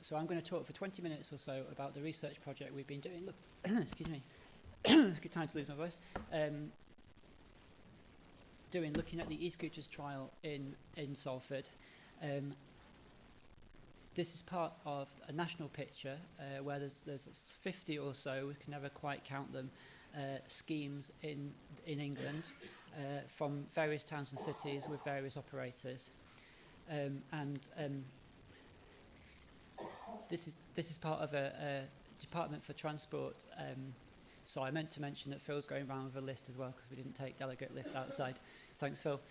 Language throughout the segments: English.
So I'm going to talk for 20 minutes or so about the research project we've been doing. Excuse me. Good time to lose my voice. Looking at the e-scooters trial in Salford. This is part of a national picture where there's 50 or so, we can never quite count them, schemes in England from various towns and cities with various operators. This is part of a Department for Transport. So I meant to mention that Phil's going around with a list as well because we didn't take delegate list outside. Thanks, Phil.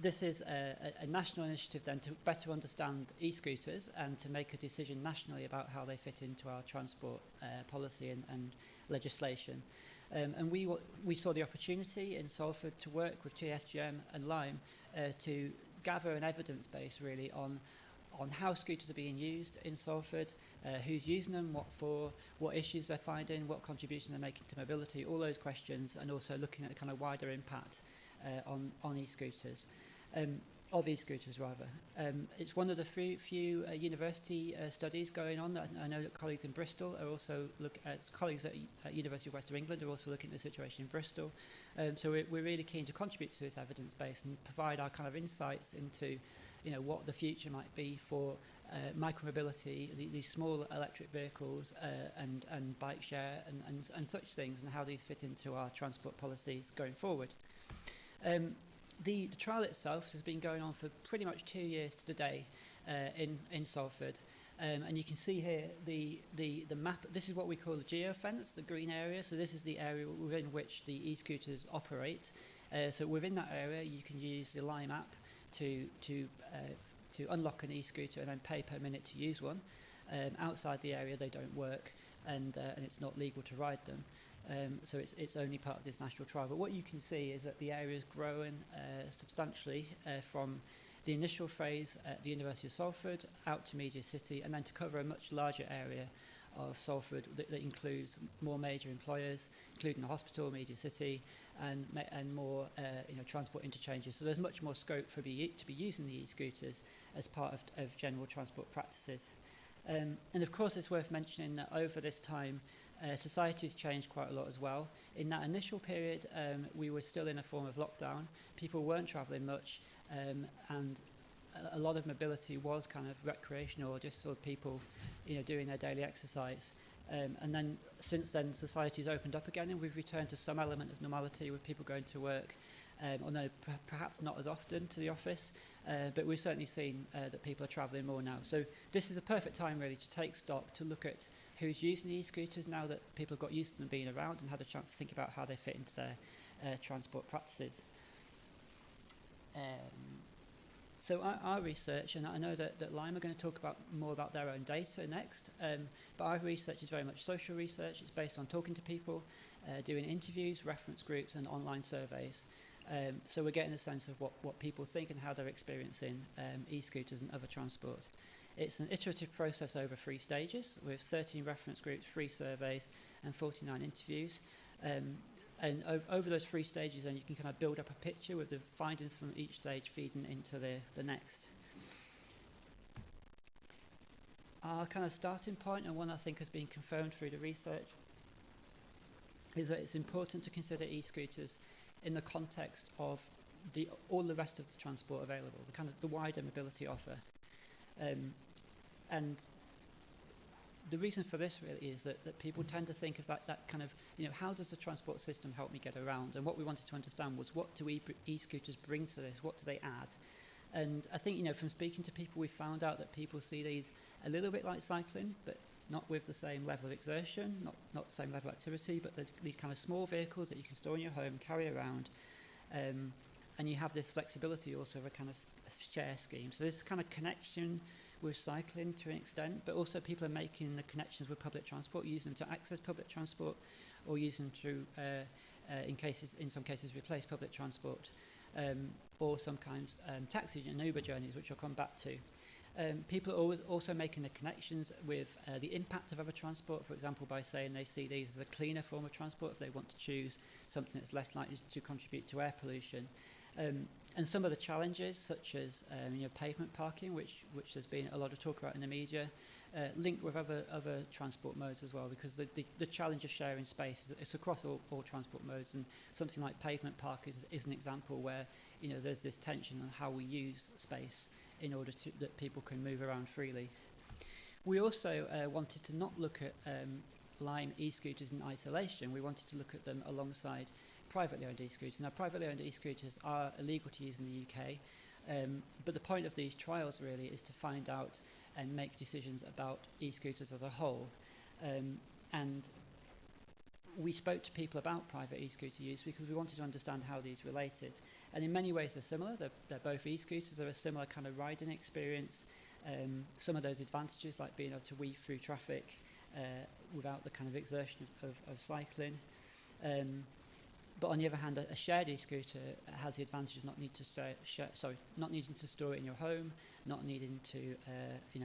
This is a national initiative then to better understand e-scooters and to make a decision nationally about how they fit into our transport policy and legislation. And we saw the opportunity in Salford to work with TFGM and Lime to gather an evidence base really on how scooters are being used in Salford, who's using them, what for, what issues they're finding, what contribution they're making to mobility, all those questions, and also looking at the kind of wider impact on e-scooters, of e-scooters rather. It's one of the few university studies going on. I know that colleagues in Bristol are also colleagues at University of West of England are also looking at the situation in Bristol. So we're really keen to contribute to this evidence base and provide our kind of insights into what the future might be for micromobility, these small electric vehicles and bike share and such things, and how these fit into our transport policies going forward. The trial itself has been going on for pretty much 2 years to the day in Salford. And you can see here the map. This is what we call the geofence, the green area. So this is the area within which the e-scooters operate. So within that area, you can use the Lime app to unlock an e-scooter and then pay per minute to use one. Outside the area, they don't work, and it's not legal to ride them. So it's only part of this national trial. But what you can see is that the area is growing substantially from the initial phase at the University of Salford out to Media City, and then to cover a much larger area of Salford that includes more major employers, including the hospital, Media City, and more transport interchanges. So there's much more scope to be using the e-scooters as part of general transport practices. And of course, it's worth mentioning that over this time, society has changed quite a lot as well. In that initial period, we were still in a form of lockdown. People weren't travelling much, and a lot of mobility was kind of recreational, or just sort of people, doing their daily exercise. And then since then, society's opened up again, and we've returned to some element of normality with people going to work, although perhaps not as often to the office. But we've certainly seen that people are travelling more now. So this is a perfect time really to take stock, to look at who's using the e-scooters now that people have got used to them being around and had a chance to think about how they fit into their transport practices. So our research, and I know that Lime are going to talk more about their own data next, but our research is very much social research. It's based on talking to people, doing interviews, reference groups, and online surveys. So we're getting a sense of what people think and how they're experiencing e-scooters and other transport. It's an iterative process over 3 stages with 13 reference groups, 3 surveys, and 49 interviews. And over those 3 stages, then you can kind of build up a picture with the findings from each stage feeding into the next. Our kind of starting point, and one I think has been confirmed through the research, is that it's important to consider e-scooters in the context of all the rest of the transport available, the wider mobility offer. And the reason for this really is that people tend to think of that kind of, how does the transport system help me get around? And what we wanted to understand was, what do e-scooters bring to this? What do they add? And I think, from speaking to people, we found out that people see these a little bit like cycling, but not with the same level of exertion, not the same level of activity, but these kind of small vehicles that you can store in your home, carry around. And you have this flexibility also of a kind of share scheme. So there's kind of connection with cycling to an extent, but also people are making the connections with public transport, using them to access public transport, or using them to, in some cases, replace public transport, or sometimes taxi and Uber journeys, which I'll come back to. People are always also making the connections with the impact of other transport, for example, by saying they see these as a cleaner form of transport if they want to choose something that's less likely to contribute to air pollution. And some of the challenges, such as pavement parking, which there's been a lot of talk about in the media, linked with other transport modes as well, because the challenge of sharing space it's across all transport modes, and something like pavement park is an example where there's this tension on how we use space in order that people can move around freely. We also wanted to not look at Lime e-scooters in isolation. We wanted to look at them alongside privately owned e-scooters. Now, privately owned e-scooters are illegal to use in the UK, but the point of these trials really is to find out and make decisions about e-scooters as a whole. And we spoke to people about private e-scooter use because we wanted to understand how these related. And in many ways they're similar. They're both e-scooters. They're a similar kind of riding experience. Some of those advantages, like being able to weave through traffic without the kind of exertion of cycling. But on the other hand, a shared e-scooter has the advantage of not needing to store it in your home, not needing to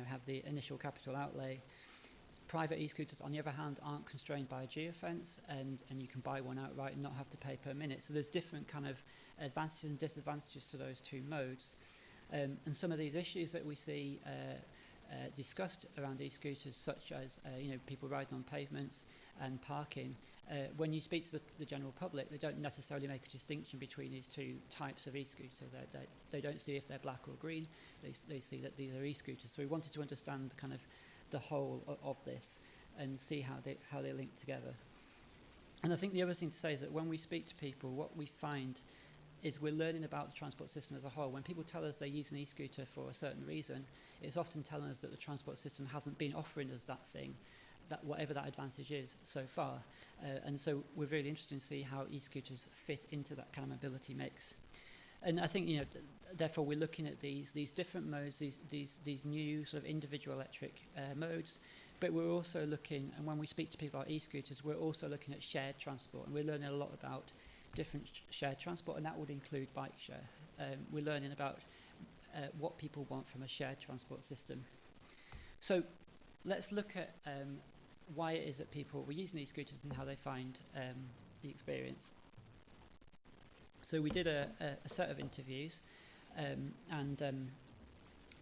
have the initial capital outlay. Private e-scooters, on the other hand, aren't constrained by a geofence, and you can buy one outright and not have to pay per minute. So there's different kind of advantages and disadvantages to those two modes. And some of these issues that we see discussed around e-scooters, such as people riding on pavements and parking, when you speak to the general public, they don't necessarily make a distinction between these two types of e-scooter. They don't see if they're black or green. They see that these are e-scooters. So we wanted to understand kind of the whole of this and see how they link together. And I think the other thing to say is that when we speak to people, what we find is we're learning about the transport system as a whole. When people tell us they use an e-scooter for a certain reason, it's often telling us that the transport system hasn't been offering us that thing, that whatever that advantage is so far. And so we're really interested to see how e-scooters fit into that kind of mobility mix. And I think, therefore we're looking at these different modes, these new sort of individual electric modes, but we're also looking, and when we speak to people about e-scooters, we're also looking at shared transport, and we're learning a lot about different shared transport, and that would include bike share. We're learning about what people want from a shared transport system. So let's look at why it is that people were using e-scooters and how they find the experience. So we did a set of interviews,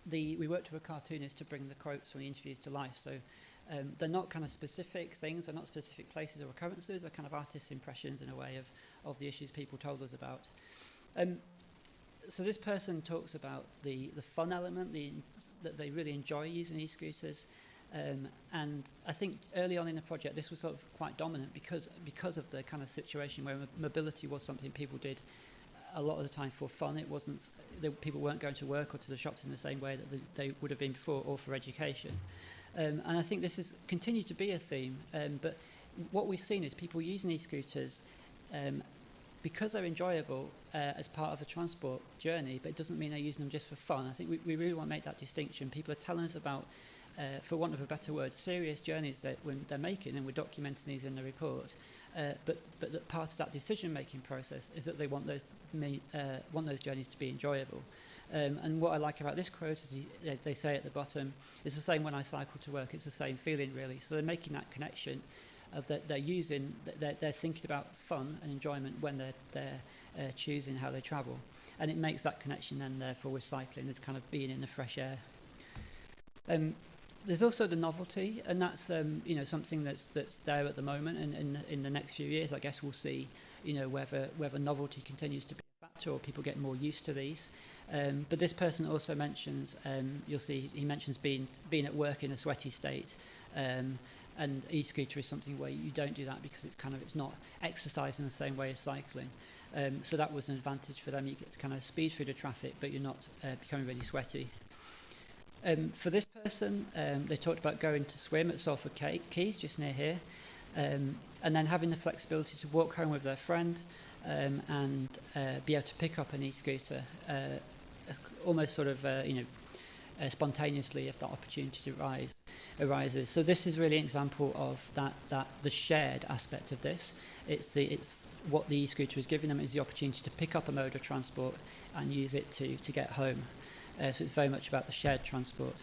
we worked with a cartoonist to bring the quotes from the interviews to life. So they're not kind of specific things, they're not specific places or occurrences, they're kind of artists' impressions in a way of the issues people told us about. So this person talks about the fun element, that they really enjoy using e-scooters. And I think early on in the project this was sort of quite dominant because of the kind of situation where mobility was something people did a lot of the time for fun. It wasn't, people weren't going to work or to the shops in the same way that they would have been before, or for education. And I think this has continued to be a theme, but what we've seen is people using e-scooters because they're enjoyable as part of a transport journey, but it doesn't mean they're using them just for fun. I think we really want to make that distinction. People are telling us about, for want of a better word, serious journeys that when they're making, and we're documenting these in the report. But that part of that decision-making process is that they want those journeys to be enjoyable. And what I like about this quote is they say at the bottom, it's the same when I cycle to work. It's the same feeling, really. So they're making that connection of that they're thinking about fun and enjoyment when they're choosing how they travel. And it makes that connection then, therefore, with cycling as kind of being in the fresh air. There's also the novelty, and that's something that's there at the moment, and in the next few years, I guess we'll see whether novelty continues to be a factor or people get more used to these. But this person also mentions, you'll see, he mentions being at work in a sweaty state, and e-scooter is something where you don't do that because it's not exercise in the same way as cycling. So that was an advantage for them. You get to kind of speed through the traffic, but you're not becoming really sweaty. For this person, they talked about going to swim at Salford Quays, just near here, and then having the flexibility to walk home with their friend and be able to pick up an e-scooter almost sort of spontaneously if that opportunity arises. So this is really an example of that the shared aspect of this. It's what the e-scooter is giving them is the opportunity to pick up a mode of transport and use it to get home. So it's very much about the shared transport.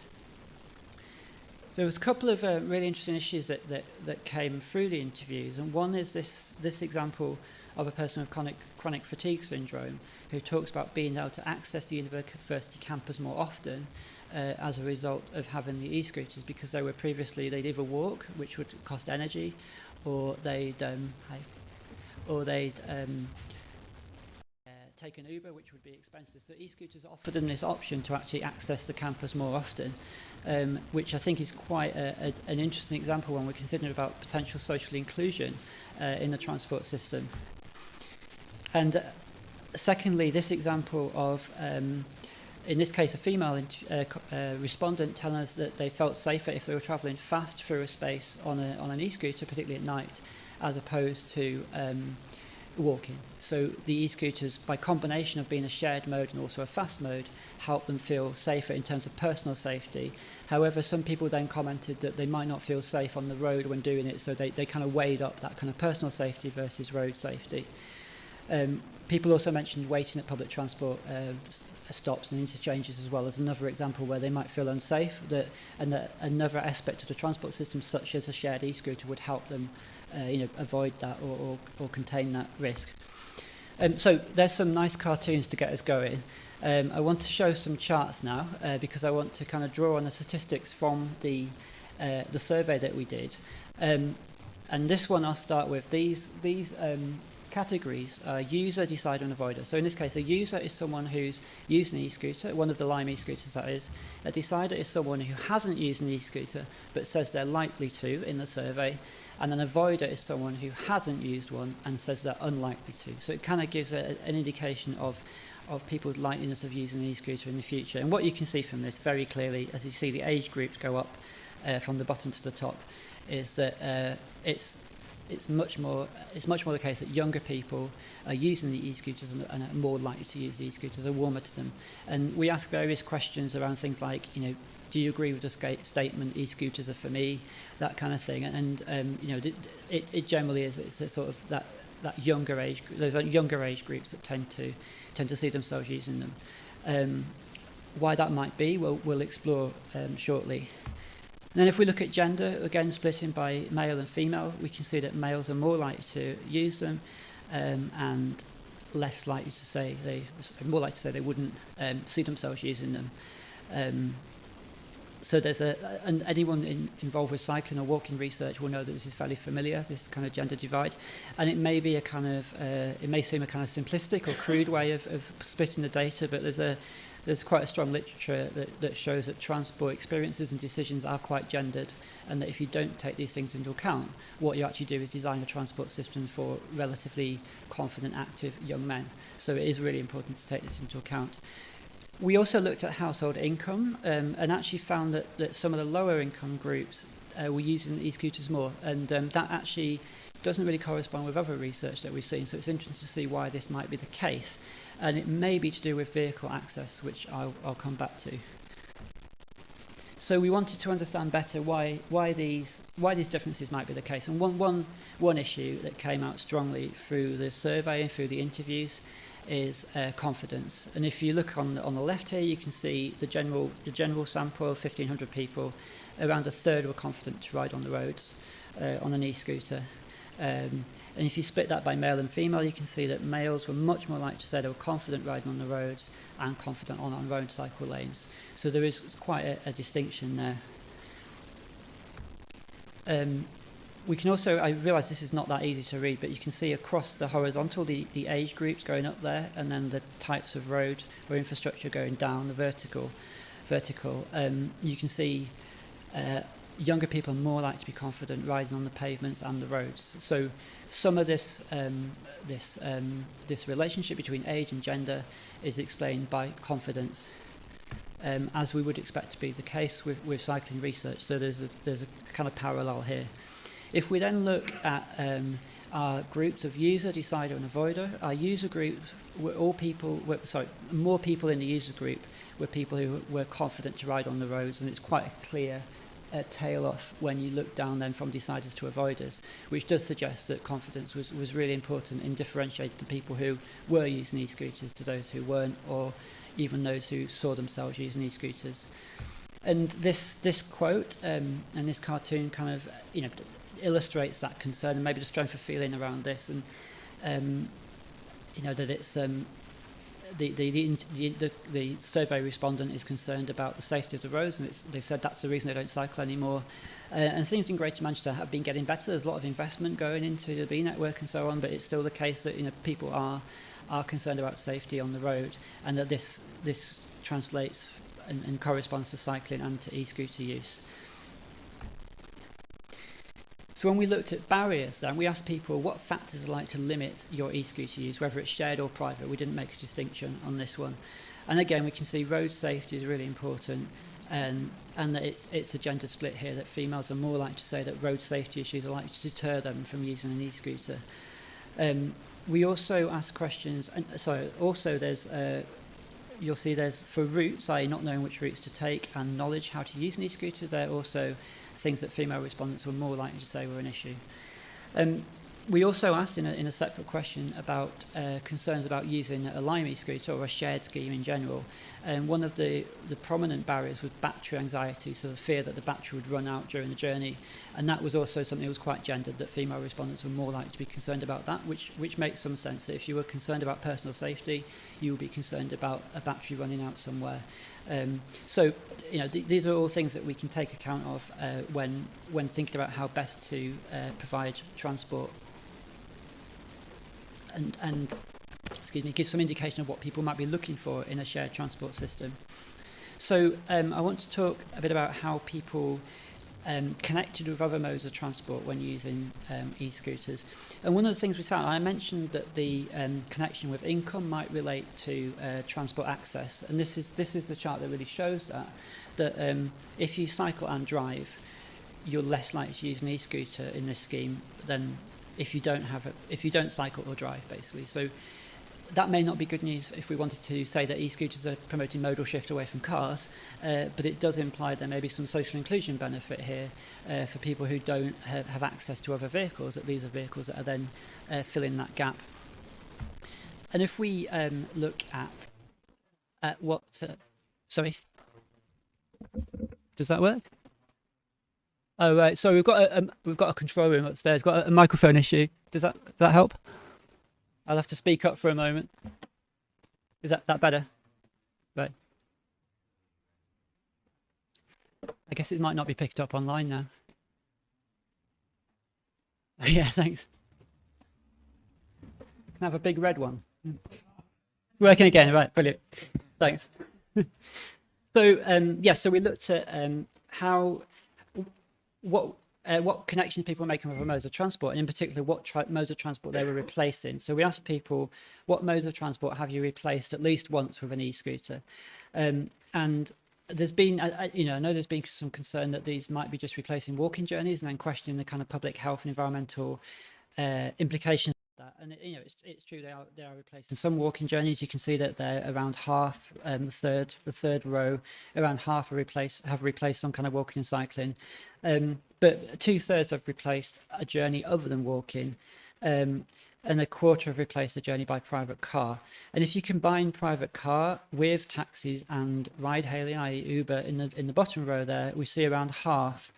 There was a couple of really interesting issues that came through the interviews, and one is this example of a person with chronic fatigue syndrome who talks about being able to access the university campus more often as a result of having the e-scooters, because they'd either walk, which would cost energy, or they'd take an Uber, which would be expensive. So e-scooters offered them this option to actually access the campus more often, which I think is quite an interesting example when we're considering about potential social inclusion in the transport system. And secondly, this example of, in this case, a female respondent telling us that they felt safer if they were travelling fast through a space on an e-scooter, particularly at night, as opposed to walking. So the e-scooters, by combination of being a shared mode and also a fast mode, help them feel safer in terms of personal safety. However, some people then commented that they might not feel safe on the road when doing it, so they kind of weighed up that kind of personal safety versus road safety. People also mentioned waiting at public transport stops and interchanges as well as another example where they might feel unsafe, and that another aspect of the transport system, such as a shared e-scooter, would help them avoid that or contain that risk. So there's some nice cartoons to get us going. I want to show some charts now because I want to kind of draw on the statistics from the survey that we did. And this one I'll start with. These categories are user, decider and avoider. So in this case, a user is someone who's used an e-scooter, one of the Lime e-scooters that is. A decider is someone who hasn't used an e-scooter but says they're likely to in the survey. And an avoider is someone who hasn't used one and says they're unlikely to. So it kind of gives an indication of people's likeliness of using an e-scooter in the future. And what you can see from this very clearly, as you see the age groups go up from the bottom to the top, is that it's much more the case that younger people are using the e-scooters and are more likely to use the e-scooters, are warmer to them. And we ask various questions around things like, do you agree with the statement, e-scooters are for me, that kind of thing. And it generally is, it's a sort of that younger age, those younger age groups that tend to see themselves using them. Why that might be, we'll explore shortly. And then if we look at gender, again splitting by male and female, we can see that males are more likely to use them and less likely to say more likely to say they wouldn't see themselves using them. So there's and anyone involved with cycling or walking research will know that this is fairly familiar, this kind of gender divide, and it may be it may seem a kind of simplistic or crude way of splitting the data, but there's quite a strong literature that shows that transport experiences and decisions are quite gendered, and that if you don't take these things into account, what you actually do is design a transport system for relatively confident, active young men. So it is really important to take this into account. We also looked at household income and actually found that some of the lower income groups were using e-scooters more, and that actually doesn't really correspond with other research that we've seen, so it's interesting to see why this might be the case. And it may be to do with vehicle access, which I'll come back to. So we wanted to understand better why these differences might be the case. And one issue that came out strongly through the survey and through the interviews is confidence. And if you look on the left here, you can see the general sample of 1,500 people. Around a third were confident to ride on the roads on an e-scooter. And if you split that by male and female, you can see that males were much more likely to say they were confident riding on the roads and confident on road cycle lanes. So there is quite a distinction there. We can also, I realise this is not that easy to read, but you can see across the horizontal the age groups going up there, and then the types of road or infrastructure going down the vertical. You can see younger people are more likely to be confident riding on the pavements and the roads. So some of this relationship between age and gender is explained by confidence, as we would expect to be the case with cycling research. So there's a kind of parallel here. If we then look at our groups of user, decider and avoider, our user groups were more people in the user group were people who were confident to ride on the roads, and it's quite a clear tail off when you look down then from deciders to avoiders, which does suggest that confidence was really important in differentiating the people who were using e-scooters to those who weren't, or even those who saw themselves using e-scooters. And this quote and this cartoon kind of illustrates that concern and maybe the strength of feeling around this. And you know, that it's the survey respondent is concerned about the safety of the roads, and they said that's the reason they don't cycle anymore. And things in Greater Manchester have been getting better. There's a lot of investment going into the B network and so on, but it's still the case that, you know, people are concerned about safety on the road, and that this translates and corresponds to cycling and to e-scooter use. So when we looked at barriers then, we asked people what factors are like to limit your e-scooter use, whether it's shared or private. We didn't make a distinction on this one. And again, we can see road safety is really important, and that it's a gender split here, that females are more likely to say that road safety issues are likely to deter them from using an e-scooter. We also asked questions, and also there's, you'll see there's for routes, i.e. not knowing which routes to take, and knowledge how to use an e-scooter. They're also things that female respondents were more likely to say were an issue. We also asked in a separate question about concerns about using a Lime e-scooter or a shared scheme in general. And one of the prominent barriers was battery anxiety, so the fear that the battery would run out during the journey. And that was also something that was quite gendered, that female respondents were more likely to be concerned about that, which makes some sense. That if you were concerned about personal safety, you would be concerned about a battery running out somewhere. So, you know, these are all things that we can take account of when thinking about how best to provide transport and excuse me, give some indication of what people might be looking for in a shared transport system. So I want to talk a bit about how people connected with other modes of transport when using e-scooters. And one of the things we found, I mentioned that the connection with income might relate to transport access, and this is the chart that really shows that if you cycle and drive, you're less likely to use an e-scooter in this scheme than if you don't cycle or drive, basically. So that may not be good news if we wanted to say that e-scooters are promoting modal shift away from cars, but it does imply there may be some social inclusion benefit here for people who don't have access to other vehicles, that these are vehicles that are then filling that gap. And if we look at what... sorry? Does that work? Oh, right. So we've got a control room upstairs. Got a microphone issue. Does that help? I'll have to speak up for a moment. Is that better? Right. I guess it might not be picked up online now. Yeah, thanks. Can I have a big red one? It's working again. Right, brilliant. Thanks. So so we looked at what connections people were making with modes of transport, and in particular what modes of transport they were replacing. So we asked people, what modes of transport have you replaced at least once with an e-scooter? And there's been, I know there's been some concern that these might be just replacing walking journeys, and then questioning the kind of public health and environmental implications of that. And it's true, they are replacing some walking journeys. You can see that they're around half, the third row, around half have replaced some kind of walking and cycling. But 2/3 have replaced a journey other than walking, and a quarter have replaced a journey by private car. And if you combine private car with taxis and ride-hailing, i.e. Uber, in the bottom row there, we see around half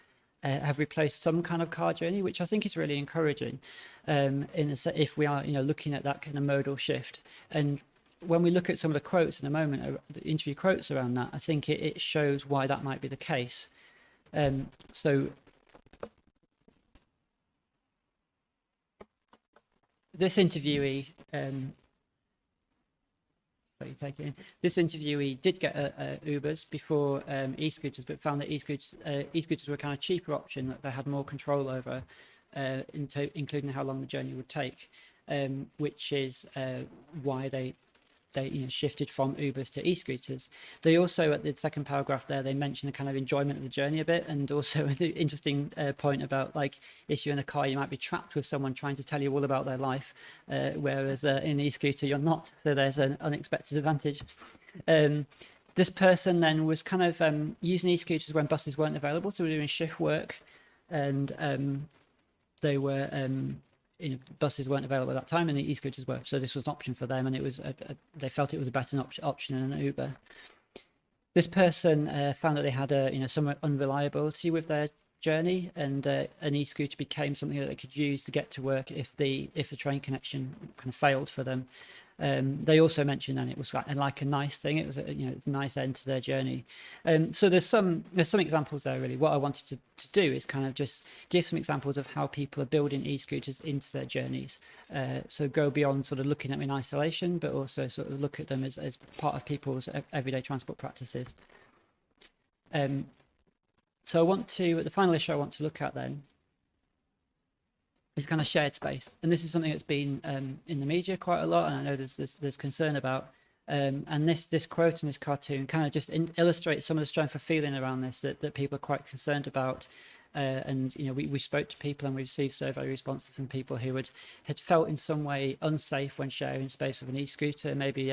have replaced some kind of car journey, which I think is really encouraging. If we are looking at that kind of modal shift. And when we look at some of the quotes in a moment, the interview quotes around that, I think it shows why that might be the case. So this interviewee, this interviewee did get Ubers before e-scooters, but found that e-scooters were a kind of cheaper option that they had more control over, including how long the journey would take, which is why they shifted from Ubers to e-scooters. They also, at the second paragraph there, they mention the kind of enjoyment of the journey a bit, and also an interesting point about, like, if you're in a car, you might be trapped with someone trying to tell you all about their life, whereas in an e-scooter, you're not. So there's an unexpected advantage. This person then was kind of using e-scooters when buses weren't available, so we were doing shift work, and they were... buses weren't available at that time, and the e-scooters were, so this was an option for them, and it was they felt it was a better option than an Uber. This person found that they had some unreliability with their journey, and an e-scooter became something that they could use to get to work if the train connection kind of failed for them. They also mentioned then it was like a nice thing. It was it's a nice end to their journey. So there's some examples there really. What I wanted to do is kind of just give some examples of how people are building e-scooters into their journeys. So go beyond sort of looking at them in isolation, but also sort of look at them as part of people's everyday transport practices. So the final issue I want to look at then is kind of shared space, and this is something that's been in the media quite a lot, and I know there's concern about. And this quote in this cartoon kind of just illustrates some of the strength of feeling around this that people are quite concerned about. And we spoke to people and we received survey responses from people who had felt in some way unsafe when sharing space with an e-scooter. Maybe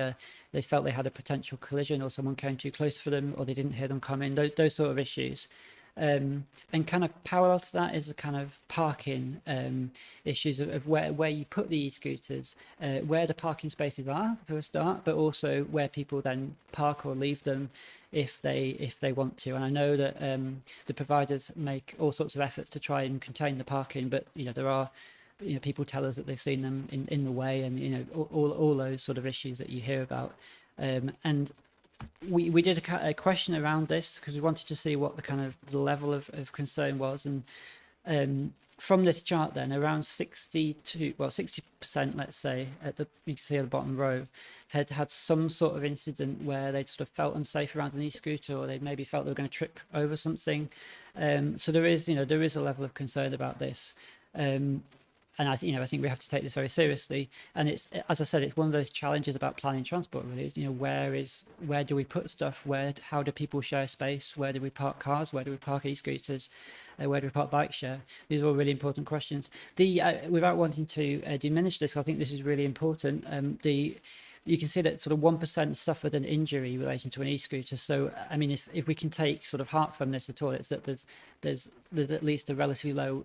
they felt they had a potential collision, or someone came too close for them, or they didn't hear them coming. Those sort of issues. And kind of parallel to that is the kind of parking issues of where you put the e-scooters, where the parking spaces are for a start, but also where people then park or leave them if they want to. And I know that the providers make all sorts of efforts to try and contain the parking, but there are people tell us that they've seen them in the way, and all those sort of issues that you hear about. And we did a question around this because we wanted to see what the kind of the level of concern was, and from this chart then around 60%, let's say, you can see at the bottom row, had some sort of incident where they'd sort of felt unsafe around an e-scooter, or they maybe felt they were going to trip over something. So there is a level of concern about this. And I think we have to take this very seriously. And it's, as I said, it's one of those challenges about planning transport. Really, is where do we put stuff? How do people share space? Where do we park cars? Where do we park e-scooters? Where do we park bike share? These are all really important questions. Without wanting to diminish this, I think this is really important. You can see that sort of 1% suffered an injury relating to an e-scooter. So, I mean, if we can take sort of heart from this at all, it's that there's at least a relatively low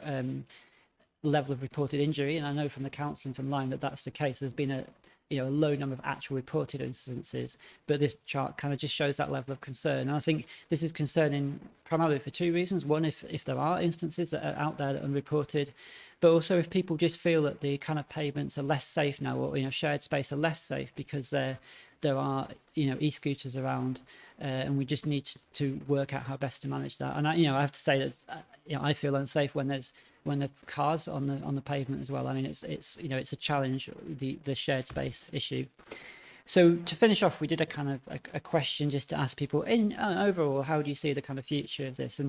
level of reported injury, and I know from the council and from Lyme that that's the case. There's been a low number of actual reported instances, but this chart kind of just shows that level of concern. And I think this is concerning primarily for two reasons. One, if there are instances that are out there that are unreported, but also if people just feel that the kind of pavements are less safe now, or shared space are less safe because there are e-scooters around, and we just need to work out how best to manage that. And I have to say that I feel unsafe when there are cars on the pavement as well. I mean, it's a challenge, the shared space issue. So to finish off, we did a kind of a question just to ask people in overall, how do you see the kind of future of this?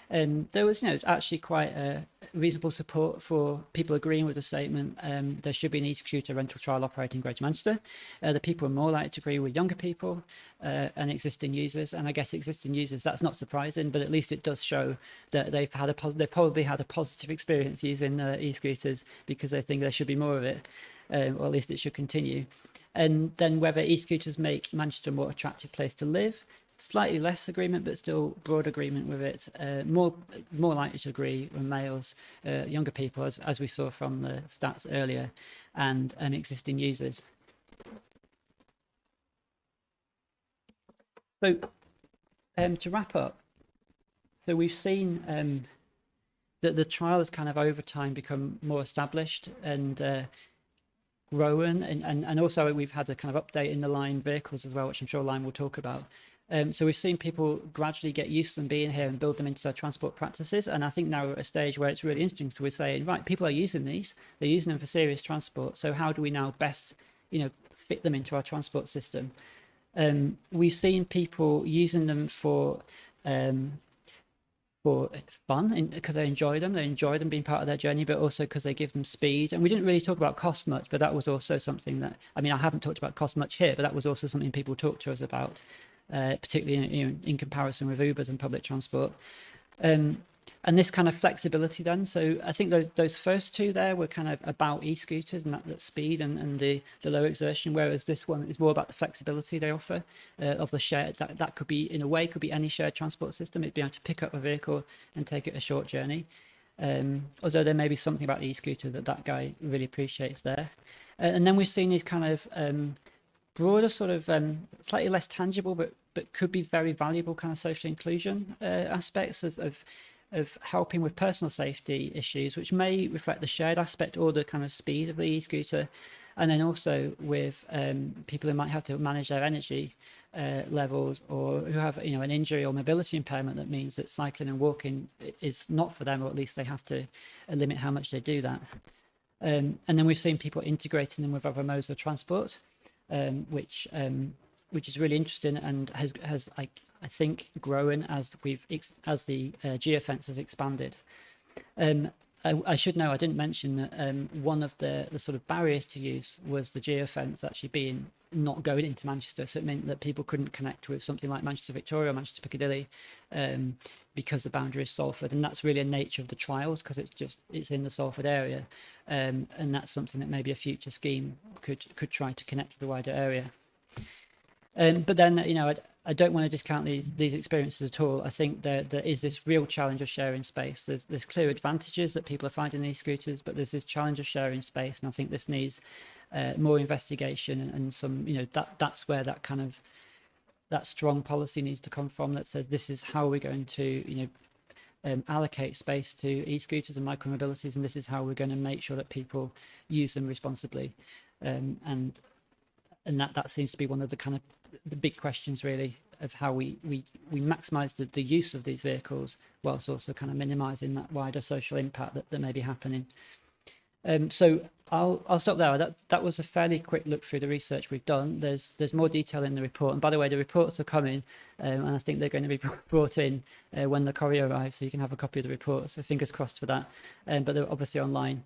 And there was actually quite a reasonable support for people agreeing with the statement. There should be an e-scooter rental trial operating in Greater Manchester. The people are more likely to agree with younger people and existing users. And I guess existing users, that's not surprising, but at least it does show that they've probably had a positive experience using e-scooters, because they think there should be more of it, or at least it should continue. And then whether e-scooters make Manchester a more attractive place to live, slightly less agreement, but still broad agreement with it. More likely to agree with males, younger people, as we saw from the stats earlier, and existing users. So to wrap up, so we've seen that the trial has kind of over time become more established and grown, and also we've had a kind of update in the Lyme vehicles as well, which I'm sure Lyme will talk about. So we've seen people gradually get used to them being here and build them into their transport practices. And I think now we're at a stage where it's really interesting. So we're saying, right, people are using these, they're using them for serious transport. So how do we now best, fit them into our transport system? We've seen people using them for fun, because they enjoy them being part of their journey, but also because they give them speed. And we didn't really talk about cost much, but that was also something that, I haven't talked about cost much here, but that was also something people talked to us about, particularly in comparison with Ubers and public transport. And this kind of flexibility then. So I think those first two there were kind of about e-scooters and that speed and the low exertion, whereas this one is more about the flexibility they offer of the shared, that could be, in a way, could be any shared transport system. It'd be able to pick up a vehicle and take it a short journey. Although there may be something about the e-scooter that guy really appreciates there. And then we've seen these kind of broader sort of slightly less tangible, but could be very valuable kind of social inclusion aspects of of helping with personal safety issues, which may reflect the shared aspect or the kind of speed of the e-scooter, and then also with people who might have to manage their energy levels, or who have an injury or mobility impairment that means that cycling and walking is not for them, or at least they have to limit how much they do that. And then we've seen people integrating them with other modes of transport, which is really interesting and has I think grown as the geofence has expanded. I should know, I didn't mention that one of the sort of barriers to use was the geofence actually being not going into Manchester. So it meant that people couldn't connect with something like Manchester Victoria or Manchester Piccadilly because the boundary is Salford. And that's really a nature of the trials, because it's in the Salford area. And that's something that maybe a future scheme could try to connect to the wider area. But then, I don't want to discount these experiences at all. I think there is this real challenge of sharing space. There's clear advantages that people are finding in these scooters, but there's this challenge of sharing space, and I think this needs more investigation and some, that's where that strong policy needs to come from, that says this is how we're going to, allocate space to e-scooters and micromobilities, and this is how we're going to make sure that people use them responsibly, and that seems to be one of the kind of the big questions, really, of how we maximize the use of these vehicles whilst also kind of minimizing that wider social impact that may be happening. So I'll stop there. That was a fairly quick look through the research we've done. There's more detail in the report, and by the way, the reports are coming, and I think they're going to be brought in when the courier arrives, so you can have a copy of the report. So fingers crossed for that. But they're obviously online.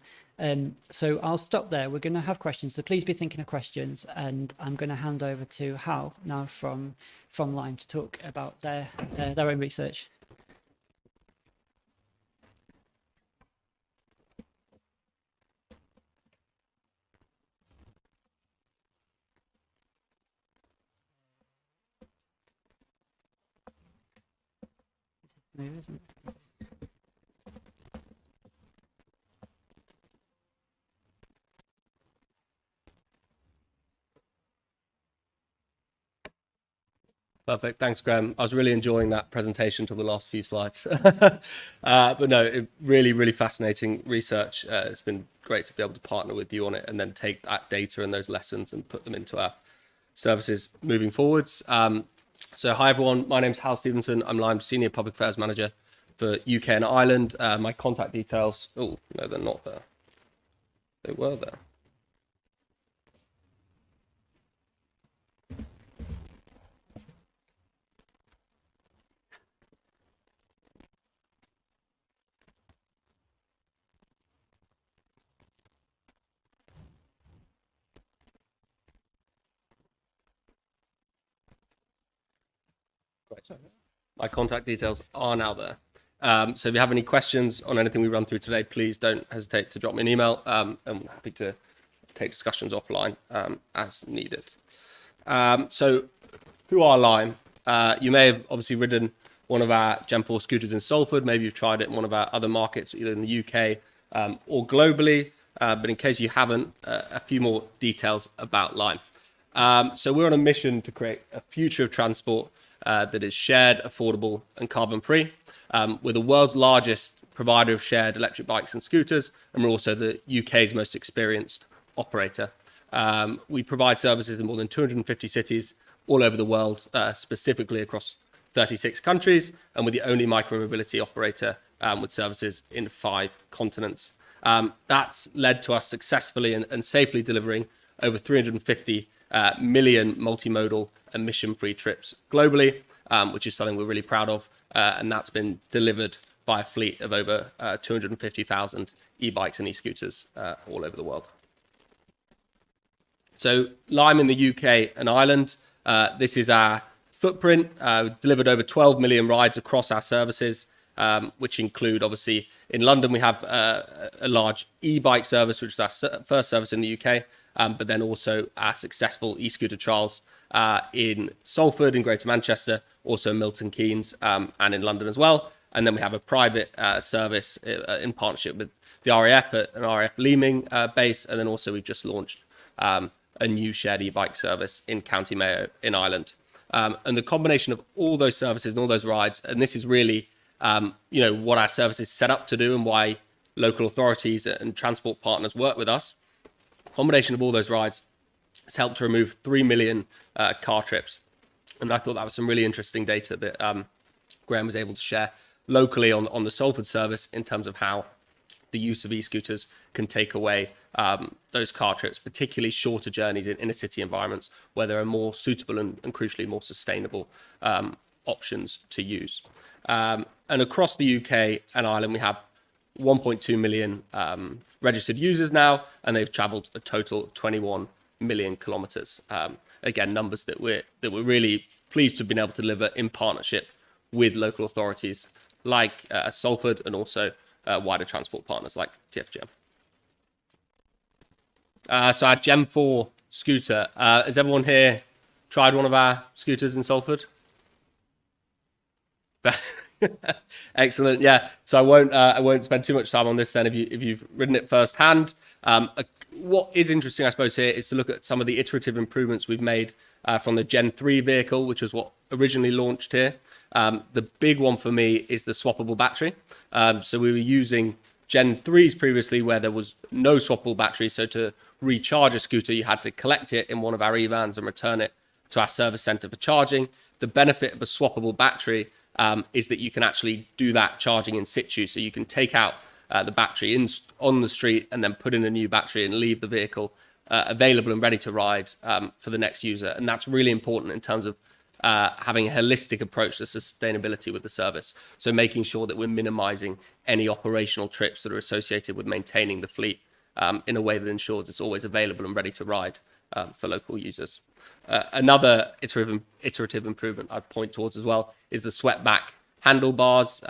So I'll stop there. We're going to have questions, so please be thinking of questions, and I'm going to hand over to Hal now from Lime to talk about their own research. Isn't it? Perfect. Thanks, Graham. I was really enjoying that presentation to the last few slides. But no, really, really fascinating research. It's been great to be able to partner with you on it and then take that data and those lessons and put them into our services moving forwards. So hi, everyone. My name's Hal Stevenson. I'm Lime's Senior Public Affairs Manager for UK and Ireland. My contact details, oh, no, they're not there. They were there. My contact details are now there. So if you have any questions on anything we run through today, please don't hesitate to drop me an email, and we're happy to take discussions offline as needed. So who are Lime? You may have obviously ridden one of our Gen 4 scooters in Salford. Maybe you've tried it in one of our other markets, either in the UK or globally. But in case you haven't, a few more details about Lime. So we're on a mission to create a future of transport that is shared, affordable, and carbon-free. We're the world's largest provider of shared electric bikes and scooters, and we're also the UK's most experienced operator. We provide services in more than 250 cities all over the world, specifically across 36 countries, and we're the only micromobility operator with services in 5 continents. That's led to us successfully and safely delivering over 350 million multimodal emission-free trips globally, which is something we're really proud of, and that's been delivered by a fleet of over 250,000 e-bikes and e-scooters all over the world. So Lime in the UK and Ireland, this is our footprint. We've delivered over 12 million rides across our services, which include, obviously, in London we have a large e-bike service, which is our first service in the UK, but then also our successful e-scooter trials in Salford, in Greater Manchester, also in Milton Keynes, and in London as well. And then we have a private service in partnership with the RAF at an RAF Leeming base. And then also we've just launched a new shared e-bike service in County Mayo in Ireland. And the combination of all those services and all those rides, and this is really what our service is set up to do and why local authorities and transport partners work with us. A combination of all those rides has helped to remove 3 million car trips. And I thought that was some really interesting data that Graham was able to share locally on the Salford service in terms of how the use of e-scooters can take away those car trips, particularly shorter journeys in inner city environments where there are more suitable and crucially more sustainable options to use. And across the UK and Ireland, we have 1.2 million registered users now, and they've travelled a total of 21 million kilometres. Again, numbers that we're really pleased to have been able to deliver in partnership with local authorities like Salford and also wider transport partners like TfGM. So our Gen 4 scooter, has everyone here tried one of our scooters in Salford? Excellent. Yeah. So I won't spend too much time on this then if you've ridden it firsthand. What is interesting, I suppose, here is to look at some of the iterative improvements we've made from the Gen 3 vehicle, which was what originally launched here. The big one for me is the swappable battery. So we were using Gen 3s previously where there was no swappable battery. So to recharge a scooter, you had to collect it in one of our e-vans and return it to our service centre for charging. The benefit of a swappable battery is that you can actually do that charging in situ. So you can take out the battery on the street and then put in a new battery and leave the vehicle available and ready to ride for the next user. And that's really important in terms of having a holistic approach to sustainability with the service. So making sure that we're minimizing any operational trips that are associated with maintaining the fleet in a way that ensures it's always available and ready to ride for local users. Another iterative improvement I'd point towards as well is the swept back handlebars.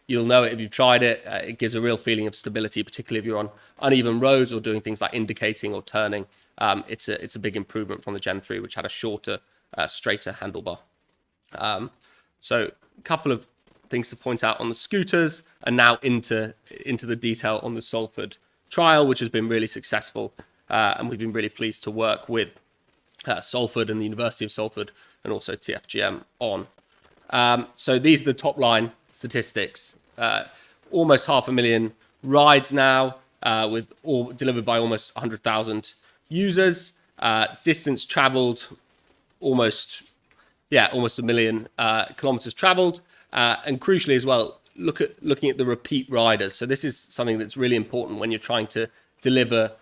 You'll know it if you've tried it. It gives a real feeling of stability, particularly if you're on uneven roads or doing things like indicating or turning. It's a big improvement from the Gen 3, which had a shorter, straighter handlebar. So a couple of things to point out on the scooters, and now into the detail on the Salford trial, which has been really successful. And we've been really pleased to work with Salford and the University of Salford and also TfGM on. So these are the top line statistics. Almost 500,000 rides now, delivered by almost 100,000 users. Distance travelled almost 1 million kilometres travelled. And crucially as well, looking at the repeat riders. So this is something that's really important when you're trying to deliver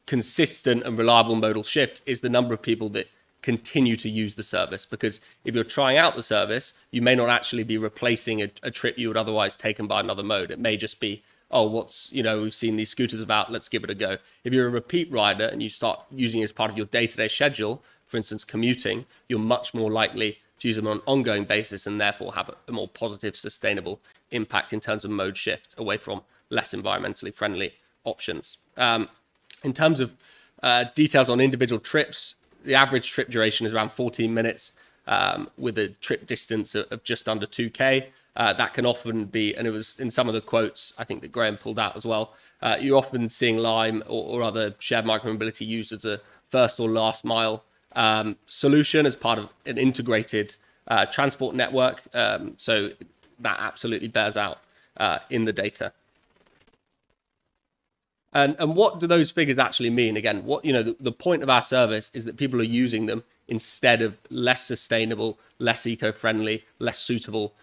consistent and reliable modal shift, is the number of people that continue to use the service. Because if you're trying out the service, you may not actually be replacing a trip you would otherwise taken by another mode. It may just be, we've seen these scooters about, let's give it a go. If you're a repeat rider and you start using it as part of your day-to-day schedule, for instance, commuting, you're much more likely to use them on an ongoing basis and therefore have a more positive, sustainable impact in terms of mode shift away from less environmentally friendly options. In terms of details on individual trips, the average trip duration is around 14 minutes with a trip distance of just under 2K. That can often be, and it was in some of the quotes I think that Graham pulled out as well, you're often seeing Lime or other shared micromobility used as a first or last mile solution as part of an integrated transport network. So that absolutely bears out in the data. And what do those figures actually mean? Again, the point of our service is that people are using them instead of less sustainable, less eco-friendly, less suitable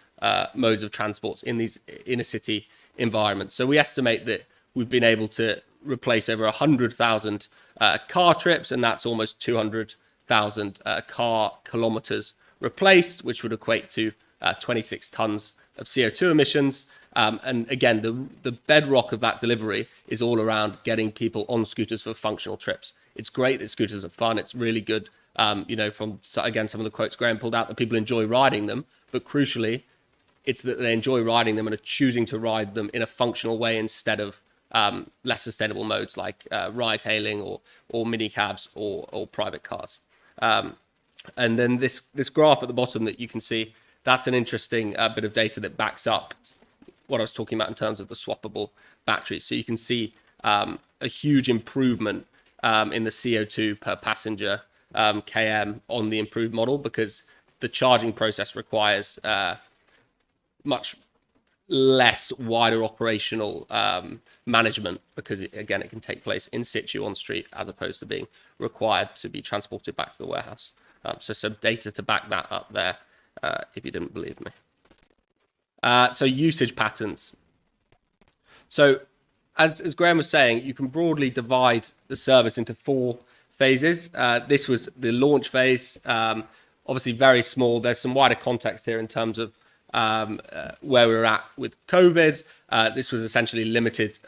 modes of transport in these inner city environments. So we estimate that we've been able to replace over 100,000 car trips, and that's almost 200,000 car kilometers replaced, which would equate to 26 tons of CO2 emissions. And again, the bedrock of that delivery is all around getting people on scooters for functional trips. It's great that scooters are fun. It's really good, from, again, some of the quotes Graham pulled out, that people enjoy riding them. But crucially, it's that they enjoy riding them and are choosing to ride them in a functional way instead of less sustainable modes like ride hailing or mini cabs or private cars. And then this graph at the bottom that you can see, that's an interesting bit of data that backs up what I was talking about in terms of the swappable batteries. So you can see a huge improvement in the CO2 per passenger km on the improved model, because the charging process requires much less wider operational management, because it can take place in situ on street as opposed to being required to be transported back to the warehouse. So some data to back that up there, if you didn't believe me. So usage patterns. So as Graham was saying, you can broadly divide the service into 4 phases. This was the launch phase, obviously very small. There's some wider context here in terms of where we were at with COVID. This was essentially limited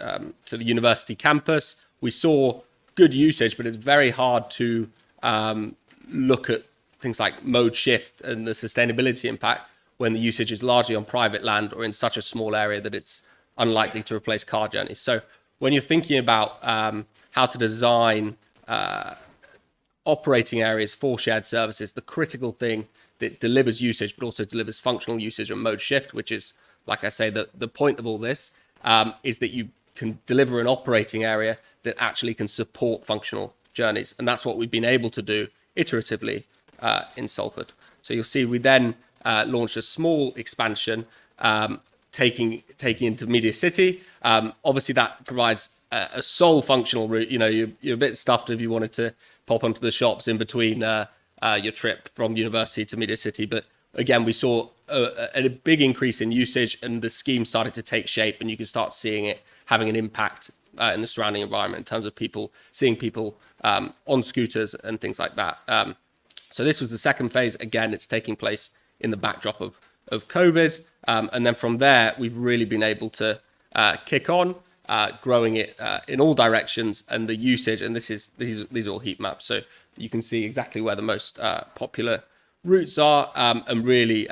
to the university campus. We saw good usage, but it's very hard to look at things like mode shift and the sustainability impact when the usage is largely on private land or in such a small area that it's unlikely to replace car journeys. So when you're thinking about how to design operating areas for shared services, the critical thing that delivers usage but also delivers functional usage and mode shift, which is, like I say, the point of all this, is that you can deliver an operating area that actually can support functional journeys. And that's what we've been able to do iteratively in Salford. So you'll see we then launched a small expansion, taking into Media City. Obviously, that provides a sole functional route. You know, you're a bit stuffed if you wanted to pop onto the shops in between your trip from university to Media City. But again, we saw a big increase in usage, and the scheme started to take shape, and you can start seeing it having an impact in the surrounding environment in terms of seeing people on scooters and things like that. So this was the second phase. Again, it's taking place in the backdrop of COVID. And then from there, we've really been able to kick on, growing it in all directions, and the usage, and these are all heat maps. So you can see exactly where the most popular routes are, and really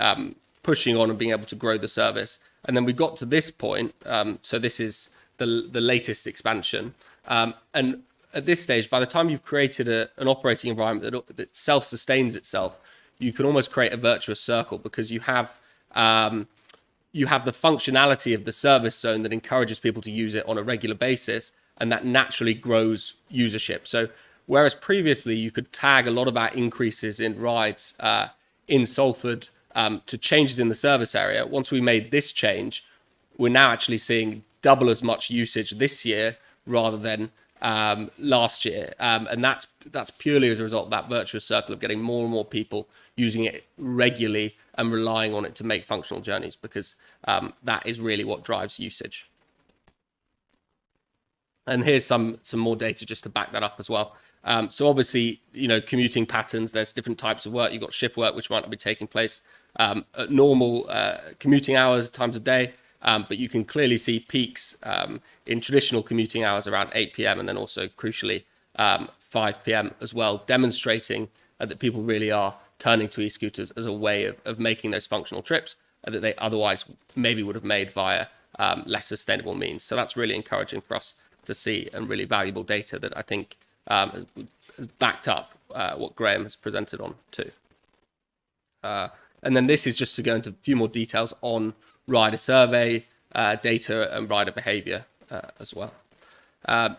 pushing on and being able to grow the service. And then we got to this point. So this is the latest expansion. And at this stage, by the time you've created an operating environment that self-sustains itself, you can almost create a virtuous circle, because you have the functionality of the service zone that encourages people to use it on a regular basis, and that naturally grows usership. So whereas previously you could tag a lot of our increases in rides in Salford to changes in the service area, once we made this change, we're now actually seeing double as much usage this year rather than last year. And that's purely as a result of that virtuous circle of getting more and more people using it regularly and relying on it to make functional journeys, because that is really what drives usage. And here's some more data just to back that up as well. So obviously, commuting patterns, there's different types of work. You've got shift work, which might not be taking place at normal commuting hours, times of day. But you can clearly see peaks in traditional commuting hours around 8 p.m. and then also, crucially, 5 p.m. as well, demonstrating that people really are turning to e-scooters as a way of making those functional trips that they otherwise maybe would have made via less sustainable means. So that's really encouraging for us to see, and really valuable data that I think has backed up what Graham has presented on too. And then this is just to go into a few more details on rider survey data and rider behavior as well.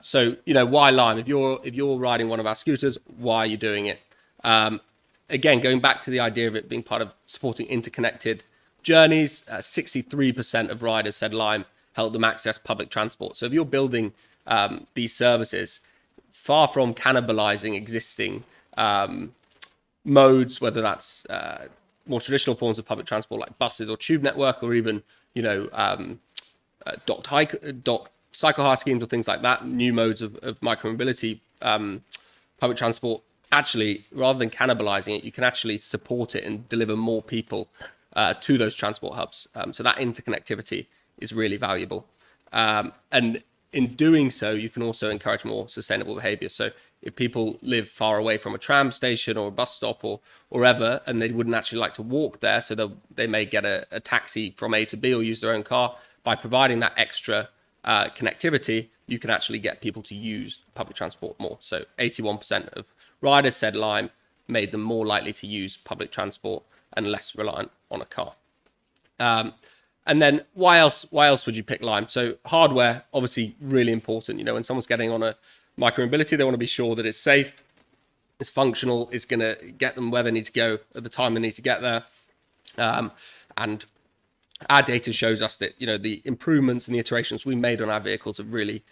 So, why Lime? If you're riding one of our scooters, why are you doing it? Again, going back to the idea of it being part of supporting interconnected journeys, 63% of riders said Lime helped them access public transport. So if you're building these services, far from cannibalizing existing modes, whether that's more traditional forms of public transport like buses or tube network, or even docked cycle hire schemes or things like that, new modes of micromobility public transport, actually, rather than cannibalizing it, you can actually support it and deliver more people to those transport hubs. So that interconnectivity is really valuable. And in doing so, you can also encourage more sustainable behavior. So if people live far away from a tram station or a bus stop or wherever, and they wouldn't actually like to walk there, so they may get a taxi from A to B or use their own car, by providing that extra connectivity, you can actually get people to use public transport more. So 81% of riders said Lime made them more likely to use public transport and less reliant on a car. And then why else would you pick Lime? So hardware, obviously really important. When someone's getting on a micromobility, they want to be sure that it's safe, it's functional, it's going to get them where they need to go at the time they need to get there. And our data shows us that, the improvements and the iterations we made on our vehicles have really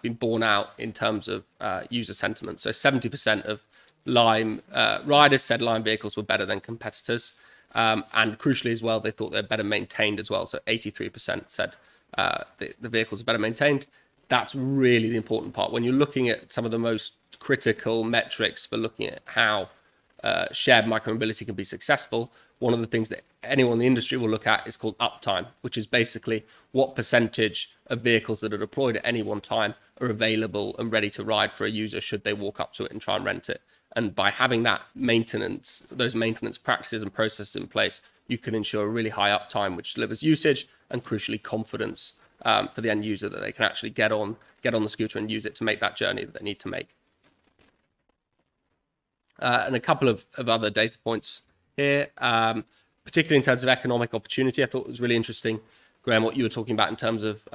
been borne out in terms of user sentiment. So 70% of Lime riders said Lime vehicles were better than competitors. And crucially as well, they thought they're better maintained as well. So 83% said the vehicles are better maintained. That's really the important part. When you're looking at some of the most critical metrics for looking at how shared micromobility can be successful, one of the things that anyone in the industry will look at is called uptime, which is basically what percentage of vehicles that are deployed at any one time are available and ready to ride for a user should they walk up to it and try and rent it. And by having that those maintenance practices and processes in place, you can ensure a really high uptime, which delivers usage and crucially confidence for the end user that they can actually get on the scooter and use it to make that journey that they need to make. And a couple of other data points here, particularly in terms of economic opportunity. I thought it was really interesting, Graham, what you were talking about in terms of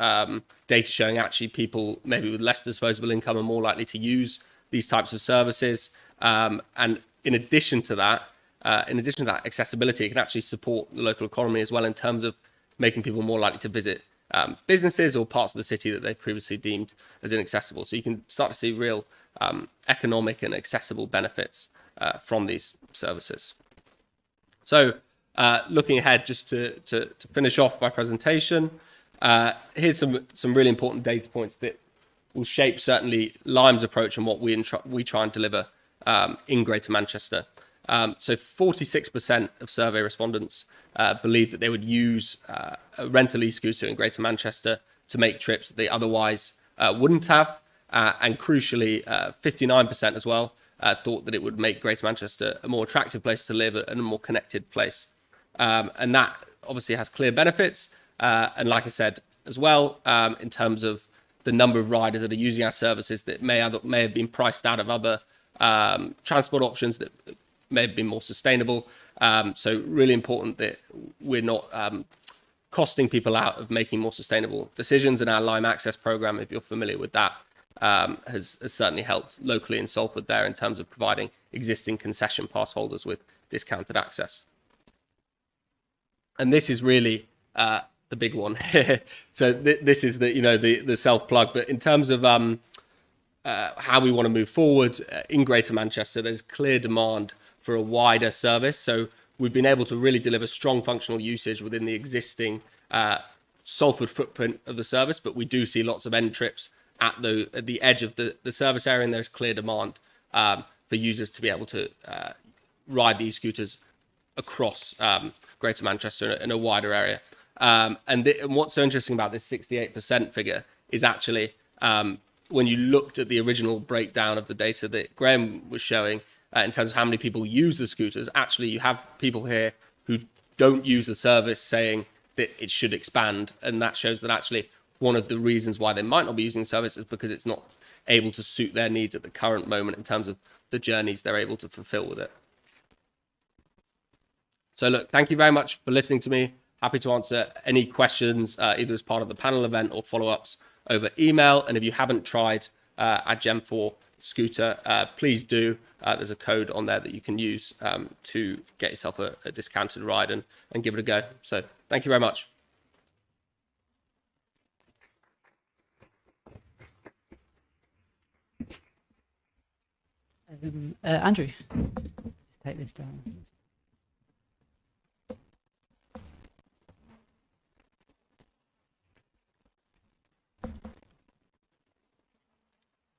data showing actually people maybe with less disposable income are more likely to use these types of services. And in addition to that, accessibility, it can actually support the local economy as well in terms of making people more likely to visit businesses or parts of the city that they previously deemed as inaccessible. So you can start to see real economic and accessible benefits from these services. So looking ahead, just to finish off my presentation, here's some really important data points that will shape certainly Lime's approach and what we try and deliver in Greater Manchester. So 46% of survey respondents believe that they would use a rental e-scooter in Greater Manchester to make trips that they otherwise wouldn't have. And crucially, 59% as well thought that it would make Greater Manchester a more attractive place to live and a more connected place. And that obviously has clear benefits. And like I said as well, in terms of the number of riders that are using our services that may have been priced out of other transport options that may have been more sustainable. So really important that we're not costing people out of making more sustainable decisions. And our Lime Access program, if you're familiar with that, has certainly helped locally in Salford there in terms of providing existing concession pass holders with discounted access. And this is really the big one here. So this is the self plug. But in terms of how we want to move forward in Greater Manchester, there's clear demand for a wider service. So we've been able to really deliver strong functional usage within the existing Salford footprint of the service, but we do see lots of end trips at the edge of the service area, and there's clear demand for users to be able to ride these scooters across Greater Manchester in a wider area. And what's so interesting about this 68% figure is actually when you looked at the original breakdown of the data that Graham was showing in terms of how many people use the scooters, actually you have people here who don't use the service saying that it should expand. And that shows that actually one of the reasons why they might not be using the service is because it's not able to suit their needs at the current moment in terms of the journeys they're able to fulfill with it. So look, thank you very much for listening to me. Happy to answer any questions, either as part of the panel event or follow-ups over email. And if you haven't tried our Gen 4 scooter, please do. There's a code on there that you can use to get yourself a discounted ride and give it a go. So thank you very much. Andrew, just take this down.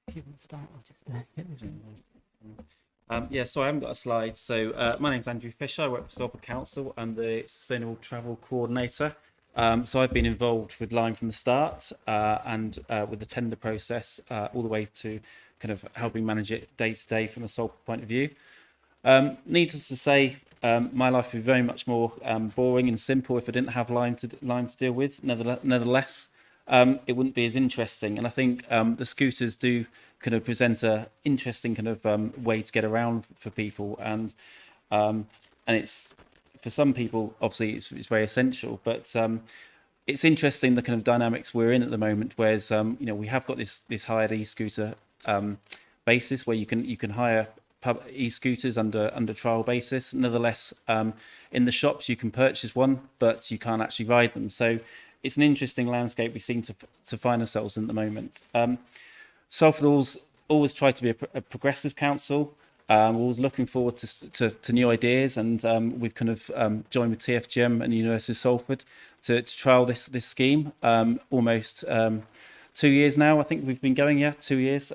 If you want to start, I'll just get this in. Yeah, so I haven't got a slide. So my name's Andrew Fisher. I work for Salford Council. I'm the Sustainable Travel Coordinator. So I've been involved with Lime from the start and with the tender process all the way to kind of helping manage it day to day from a Salford point of view. Needless to say, my life would be very much more boring and simple if I didn't have Lime to deal with. Nevertheless, it wouldn't be as interesting. And I think the scooters do kind of present a interesting kind of way to get around for people. And it's, for some people, obviously it's very essential, but it's interesting the kind of dynamics we're in at the moment, whereas we have got this hired e-scooter basis where you can hire e-scooters under trial basis. Nevertheless, in the shops you can purchase one, but you can't actually ride them. So it's an interesting landscape we seem to find ourselves in at the moment. Salford always try to be a progressive council. We're always looking forward to new ideas, and we've kind of joined with TFGM and the University of Salford to trial this scheme. Almost 2 years now, I think we've been going, 2 years.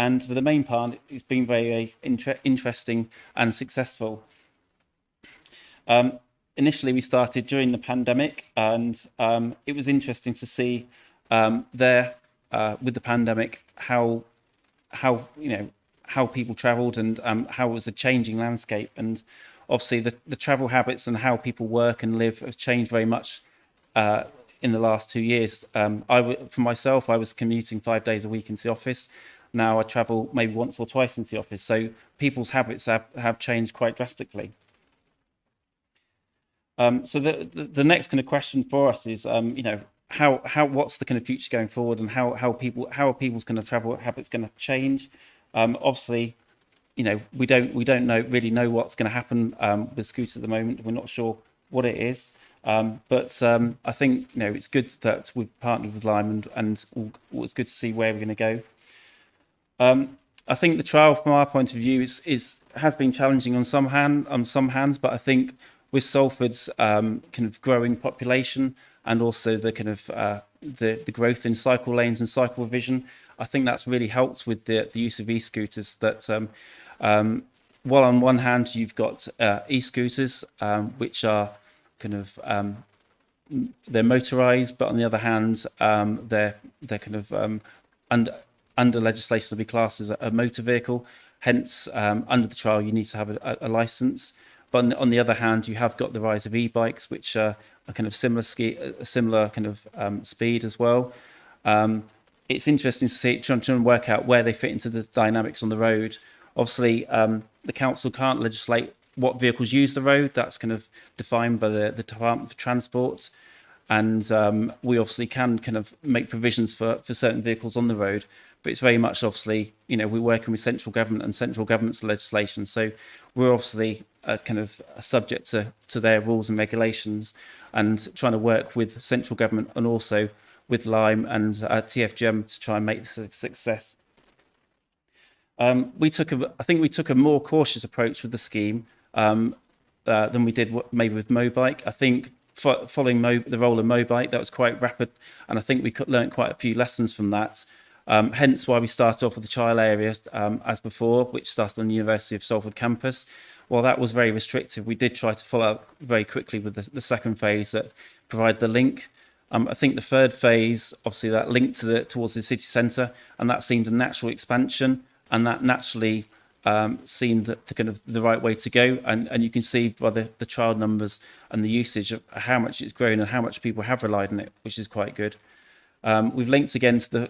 And for the main part, it's been very interesting and successful. Initially, we started during the pandemic, and it was interesting to see with the pandemic how people travelled, and how it was a changing landscape. And obviously the travel habits and how people work and live has changed very much in the last 2 years. For myself, I was commuting 5 days a week into the office. Now I travel maybe once or twice into the office. So people's habits have changed quite drastically. So the next kind of question for us is, what's the kind of future going forward, and how are people's kind of travel habits going to change? Obviously, we don't really know what's going to happen with scooters at the moment. We're not sure what it is, but I think it's good that we've partnered with Lime, and it's good to see where we're going to go. I think the trial, from our point of view, has been challenging on some hands, but I think with Salford's kind of growing population, and also the kind of the growth in cycle lanes and cycle vision, I think that's really helped with the use of e-scooters. That while on one hand you've got e-scooters, which are kind of they're motorized, but on the other hand they're kind of under legislation to be classed as a motor vehicle. Hence, under the trial you need to have a license. But on the other hand, you have got the rise of e-bikes, which are a kind of similar kind of speed as well. It's interesting to see, trying to work out where they fit into the dynamics on the road. Obviously, the council can't legislate what vehicles use the road. That's kind of defined by the Department for Transport. And we obviously can kind of make provisions for certain vehicles on the road. But it's very much, obviously, we're working with central government and central government's legislation. So we're obviously kind of subject to their rules and regulations, and trying to work with central government and also with Lime and TFGM to try and make this a success. I think we took a more cautious approach with the scheme than we did maybe with Mobike. I think following the role of Mobike, that was quite rapid, and I think we learned quite a few lessons from that. Hence why we started off with the trial area as before, which started on the University of Salford campus. While that was very restrictive, we did try to follow up very quickly with the second phase that provided the link. I think the third phase, obviously, that linked towards the city centre, and that seemed a natural expansion, and that naturally seemed the kind of the right way to go. And you can see by the trial numbers and the usage of how much it's grown and how much people have relied on it, which is quite good. We've linked again to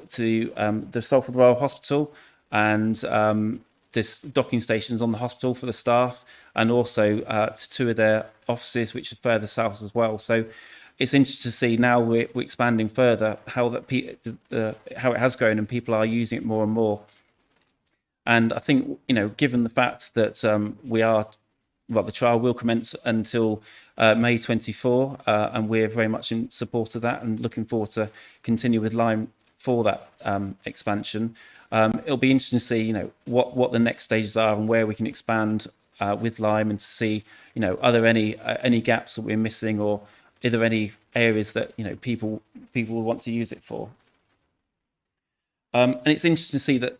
the Salford Royal Hospital, and this docking stations on the hospital for the staff, and also to two of their offices, which are further south as well. So it's interesting to see now we're expanding further how how it has grown and people are using it more and more. And I think given the fact that the trial will commence until May 24, and we're very much in support of that and looking forward to continue with Lime for that expansion. It'll be interesting to see, what the next stages are and where we can expand with Lime, and to see, are there any gaps that we're missing, or are there any areas that people will want to use it for. And it's interesting to see that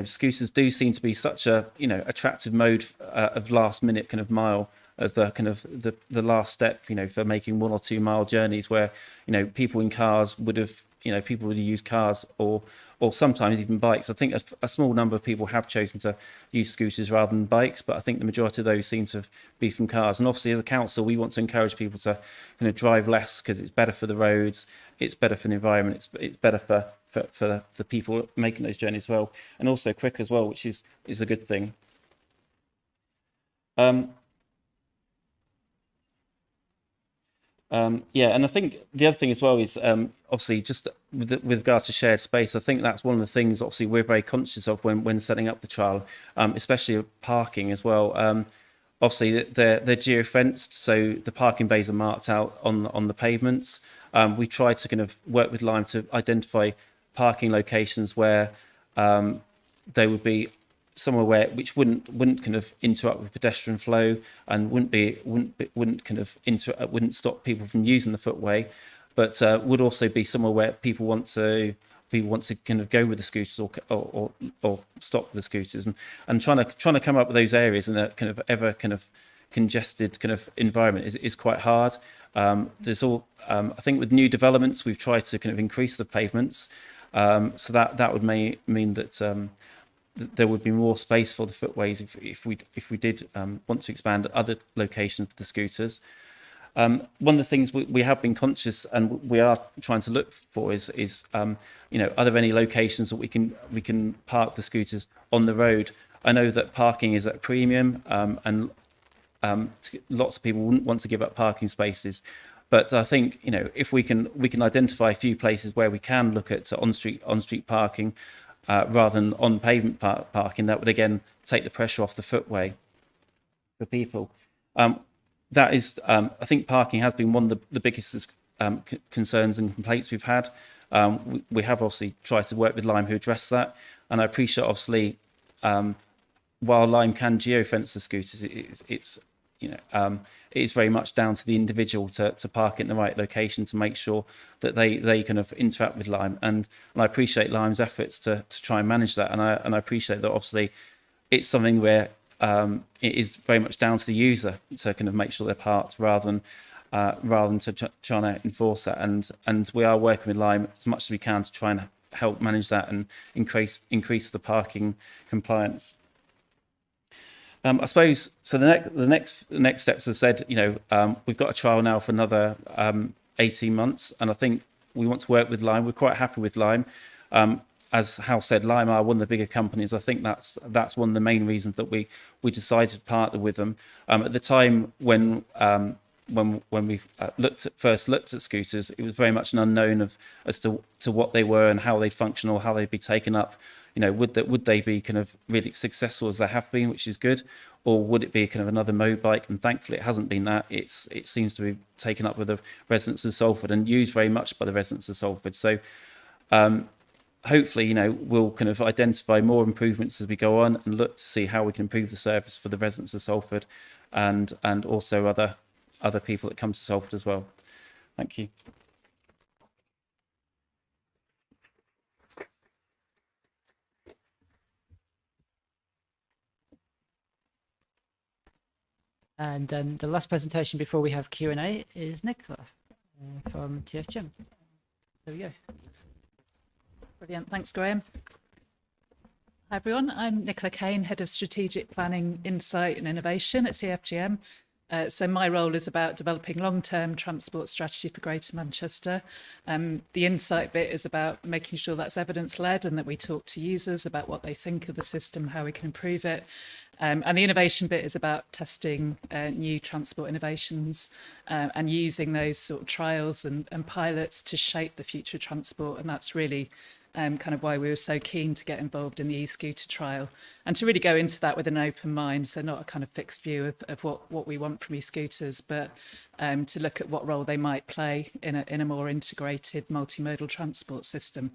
scooters do seem to be such a attractive mode of last minute kind of mile, as the kind of the last step for making 1 or 2 mile journeys, where people in cars would have used cars or sometimes even bikes. I think a small number of people have chosen to use scooters rather than bikes, but I think the majority of those seem to be from cars. And obviously, as a council, we want to encourage people to drive less, because it's better for the roads, it's better for the environment, it's better for the people making those journeys as well, and also quick as well, which is a good thing. Yeah, and I think the other thing as well is obviously just with regard to shared space. I think that's one of the things obviously we're very conscious of when setting up the trial, especially with parking as well. Obviously they're geofenced, so the parking bays are marked out on the pavements. We try to kind of work with Lime to identify parking locations where they would be somewhere which wouldn't kind of interrupt with pedestrian flow and wouldn't stop people from using the footway, but would also be somewhere where people want to kind of go with the scooters or stop the scooters, and trying to come up with those areas in a kind of ever kind of congested kind of environment is quite hard. There's all I think with new developments we've tried to kind of increase the pavements, so that would mean that there would be more space for the footways if we did want to expand other locations for the scooters. One of the things we have been conscious and we are trying to look for is are there any locations that we can park the scooters on the road? I know that parking is at a premium, and lots of people wouldn't want to give up parking spaces. But I think if we can identify a few places where we can look at on-street parking rather than on pavement parking, that would again take the pressure off the footway for people. That is, I think parking has been one of the biggest concerns and complaints we've had. We have obviously tried to work with Lime who address that, and I appreciate obviously while Lime can geofence the scooters, it is very much down to the individual to park in the right location to make sure that they kind of interact with Lime, and I appreciate Lime's efforts to try and manage that, and I appreciate that obviously it's something where it is very much down to the user to kind of make sure they're parked rather than to trying to enforce that, and we are working with Lime as much as we can to try and help manage that and increase the parking compliance. I suppose so. The next steps, as I said, we've got a trial now for another 18 months, and I think we want to work with Lime. We're quite happy with Lime. As Hal said, Lime are one of the bigger companies. I think that's one of the main reasons that we decided to partner with them. At the time when we first looked at scooters, it was very much an unknown as to what they were and how they'd function or how they'd be taken up. Would they be kind of really successful as they have been, which is good, or would it be kind of another motorbike? And thankfully, it hasn't been that. It seems to be taken up with the residents of Salford and used very much by the residents of Salford. So hopefully, we'll kind of identify more improvements as we go on and look to see how we can improve the service for the residents of Salford and also other people that come to Salford as well. Thank you. And the last presentation before we have Q&A is Nicola from TFGM. There we go. Brilliant. Thanks, Graham. Hi, everyone. I'm Nicola Kane, Head of Strategic Planning, Insight and Innovation at TFGM. So my role is about developing long-term transport strategy for Greater Manchester. The insight bit is about making sure that's evidence-led and that we talk to users about what they think of the system, how we can improve it. And the innovation bit is about testing new transport innovations and using those sort of trials and pilots to shape the future of transport. And that's really kind of why we were so keen to get involved in the e-scooter trial and to really go into that with an open mind. So not a kind of fixed view of what we want from e-scooters, but to look at what role they might play in a more integrated multimodal transport system.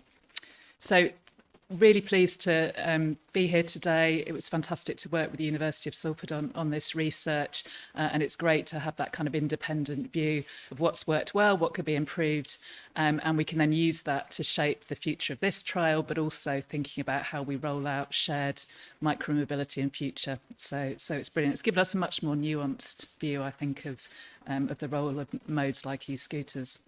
So really pleased to be here today. It was fantastic to work with the University of Salford on this research, and it's great to have that kind of independent view of what's worked well, what could be improved, and we can then use that to shape the future of this trial, but also thinking about how we roll out shared micromobility in future. So it's brilliant. It's given us a much more nuanced view, I think, of the role of modes like e-scooters.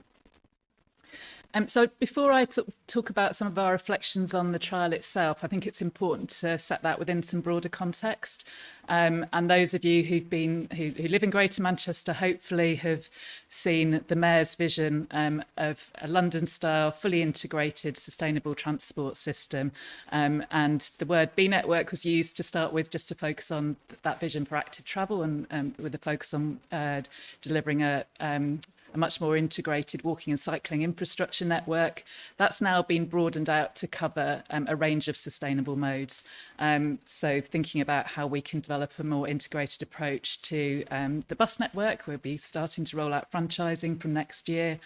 So before I talk about some of our reflections on the trial itself, I think it's important to set that within some broader context. And those of you who live in Greater Manchester hopefully have seen the Mayor's vision of a London-style, fully integrated, sustainable transport system. And the word B-Network was used to start with, just to focus on that vision for active travel and with a focus on delivering a a much more integrated walking and cycling infrastructure network. That's now been broadened out to cover a range of sustainable modes. So thinking about how we can develop a more integrated approach to the bus network. We'll be starting to roll out franchising from next year.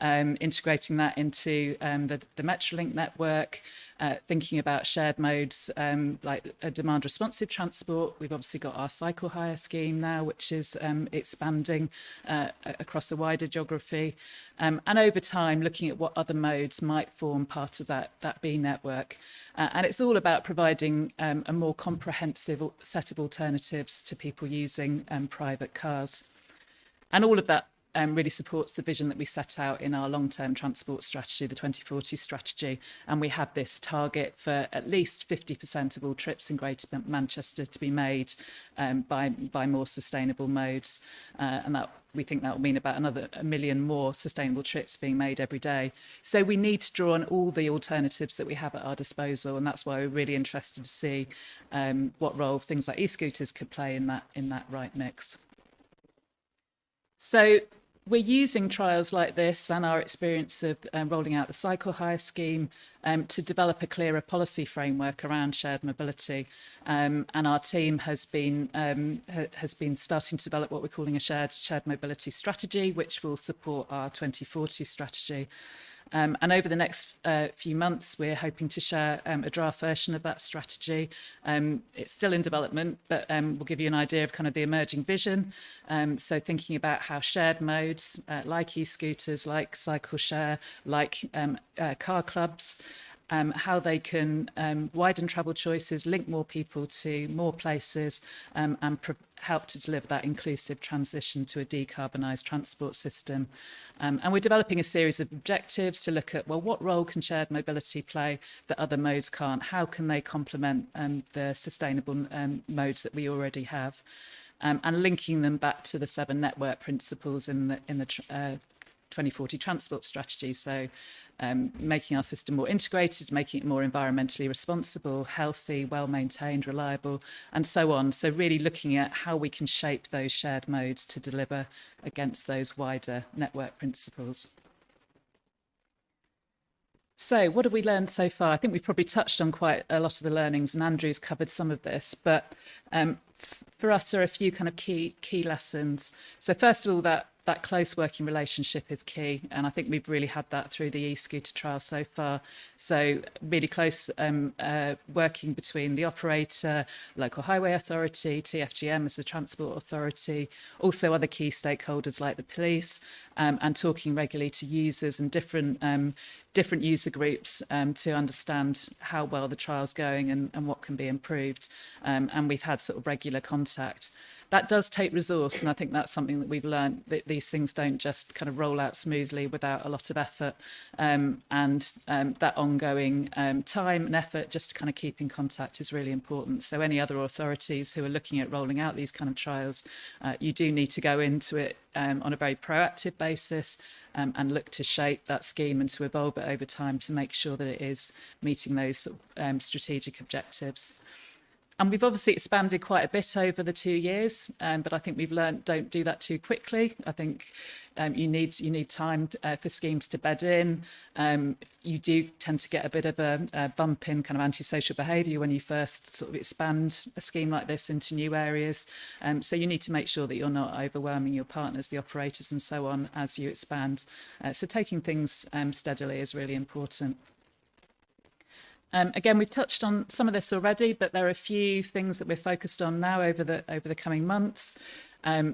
Integrating that into the Metrolink network, thinking about shared modes like demand responsive transport. We've obviously got our cycle hire scheme now, which is expanding across a wider geography. And over time, looking at what other modes might form part of that B network. And it's all about providing a more comprehensive set of alternatives to people using private cars. And all of that really supports the vision that we set out in our long-term transport strategy, the 2040 strategy. And we have this target for at least 50% of all trips in Greater Manchester to be made by more sustainable modes. And that we think that will mean about another 1 million more sustainable trips being made every day. So we need to draw on all the alternatives that we have at our disposal. And that's why we're really interested to see what role things like e-scooters could play in that right mix. So we're using trials like this and our experience of rolling out the cycle hire scheme to develop a clearer policy framework around shared mobility. And our team has been starting to develop what we're calling a shared mobility strategy, which will support our 2040 strategy. And over the next few months, we're hoping to share a draft version of that strategy. It's still in development, but we'll give you an idea of kind of the emerging vision. So thinking about how shared modes like e-scooters, like cycle share, like car clubs, how they can widen travel choices, link more people to more places, and help to deliver that inclusive transition to a decarbonised transport system. And we're developing a series of objectives to look at, well, what role can shared mobility play that other modes can't? How can they complement the sustainable modes that we already have? And linking them back to the 7 network principles in the 2040 transport strategy. So making our system more integrated, making it more environmentally responsible, healthy, well-maintained, reliable, and so on. So really looking at how we can shape those shared modes to deliver against those wider network principles. So what have we learned so far? I think we've probably touched on quite a lot of the learnings, and Andrew's covered some of this, but for us there are a few kind of key lessons. So first of all, that close working relationship is key, and I think we've really had that through the e-scooter trial so far. So really close working between the operator, local highway authority, TfGM as the transport authority, also other key stakeholders like the police, and talking regularly to users and different user groups to understand how well the trial's going and what can be improved. And we've had sort of regular contact. That does take resource, and I think that's something that we've learned, that these things don't just kind of roll out smoothly without a lot of effort, and that ongoing time and effort just to kind of keep in contact is really important. So any other authorities who are looking at rolling out these kind of trials, you do need to go into it on a very proactive basis and look to shape that scheme and to evolve it over time to make sure that it is meeting those sort of, strategic objectives. And we've obviously expanded quite a bit over the 2 years, but I think we've learned don't do that too quickly. I think you need time for schemes to bed in. You do tend to get a bit of a bump in kind of antisocial behaviour when you first sort of expand a scheme like this into new areas. So you need to make sure that you're not overwhelming your partners, the operators and so on as you expand. So taking things steadily is really important. Again, we've touched on some of this already, but there are a few things that we're focused on now over the coming months.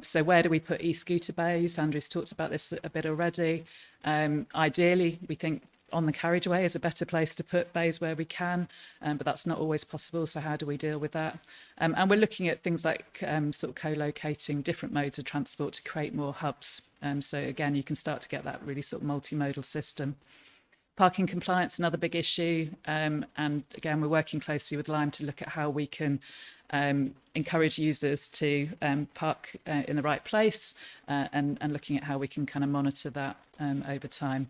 So where do we put e-scooter bays? Andrew's talked about this a bit already. Ideally, we think on the carriageway is a better place to put bays where we can, but that's not always possible. So how do we deal with that? And we're looking at things like sort of co-locating different modes of transport to create more hubs. So again, you can start to get that really sort of multimodal system. Parking compliance, another big issue. And again, we're working closely with Lime to look at how we can encourage users to park in the right place and looking at how we can kind of monitor that over time.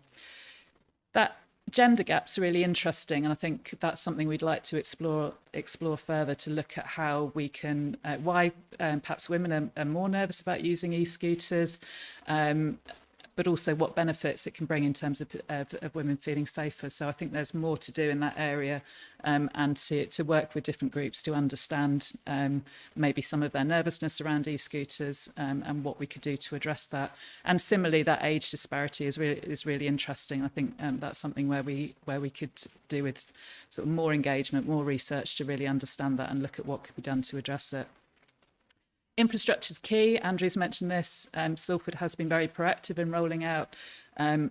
That gender gap's really interesting, and I think that's something we'd like to explore further to look at how we can, why perhaps women are more nervous about using e-scooters. but also what benefits it can bring in terms of women feeling safer. So I think there's more to do in that area, and to work with different groups to understand maybe some of their nervousness around e-scooters, and what we could do to address that. And similarly, that age disparity is really interesting. I think that's something where we could do with sort of more engagement, more research to really understand that and look at what could be done to address it. Infrastructure is key. Andrew's mentioned this. Salford has been very proactive in rolling out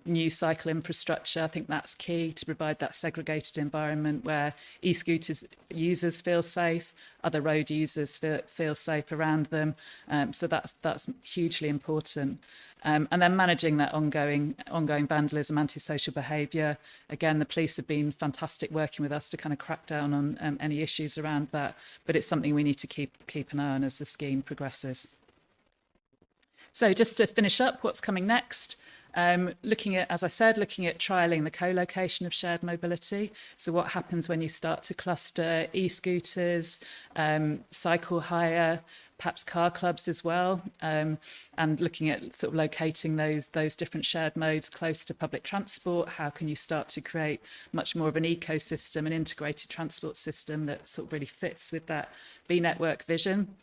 new cycle infrastructure. I think that's key to provide that segregated environment where e-scooters users feel safe, other road users feel safe around them. So that's hugely important. And then managing that ongoing vandalism, antisocial behaviour. Again, the police have been fantastic working with us to kind of crack down on any issues around that. But it's something we need to keep an eye on as the scheme progresses. So just to finish up, what's coming next? Looking at trialling the co-location of shared mobility. So what happens when you start to cluster e-scooters, cycle hire, perhaps car clubs as well, and looking at sort of locating those different shared modes close to public transport. How can you start to create much more of an ecosystem, an integrated transport system that sort of really fits with that B-network vision?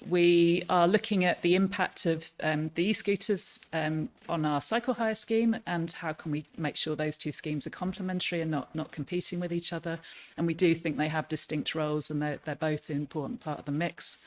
We are looking at the impact of the e-scooters on our cycle hire scheme, and how can we make sure those two schemes are complementary and not competing with each other. And we do think they have distinct roles, and they're both an important part of the mix.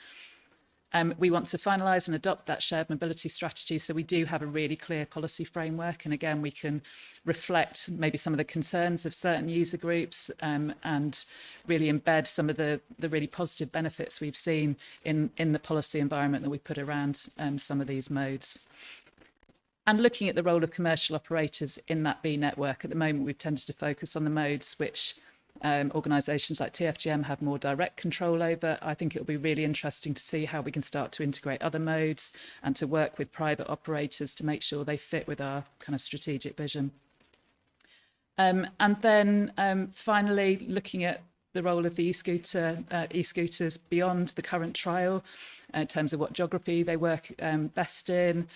We want to finalise and adopt that shared mobility strategy, so we do have a really clear policy framework, and again we can reflect maybe some of the concerns of certain user groups, and really embed some of the really positive benefits we've seen in the policy environment that we put around some of these modes. And looking at the role of commercial operators in that B network. At the moment we've tended to focus on the modes which organisations like TFGM have more direct control over. I think it'll be really interesting to see how we can start to integrate other modes and to work with private operators to make sure they fit with our kind of strategic vision. And then finally, looking at the role of the e-scooters beyond the current trial, in terms of what geography they work best in,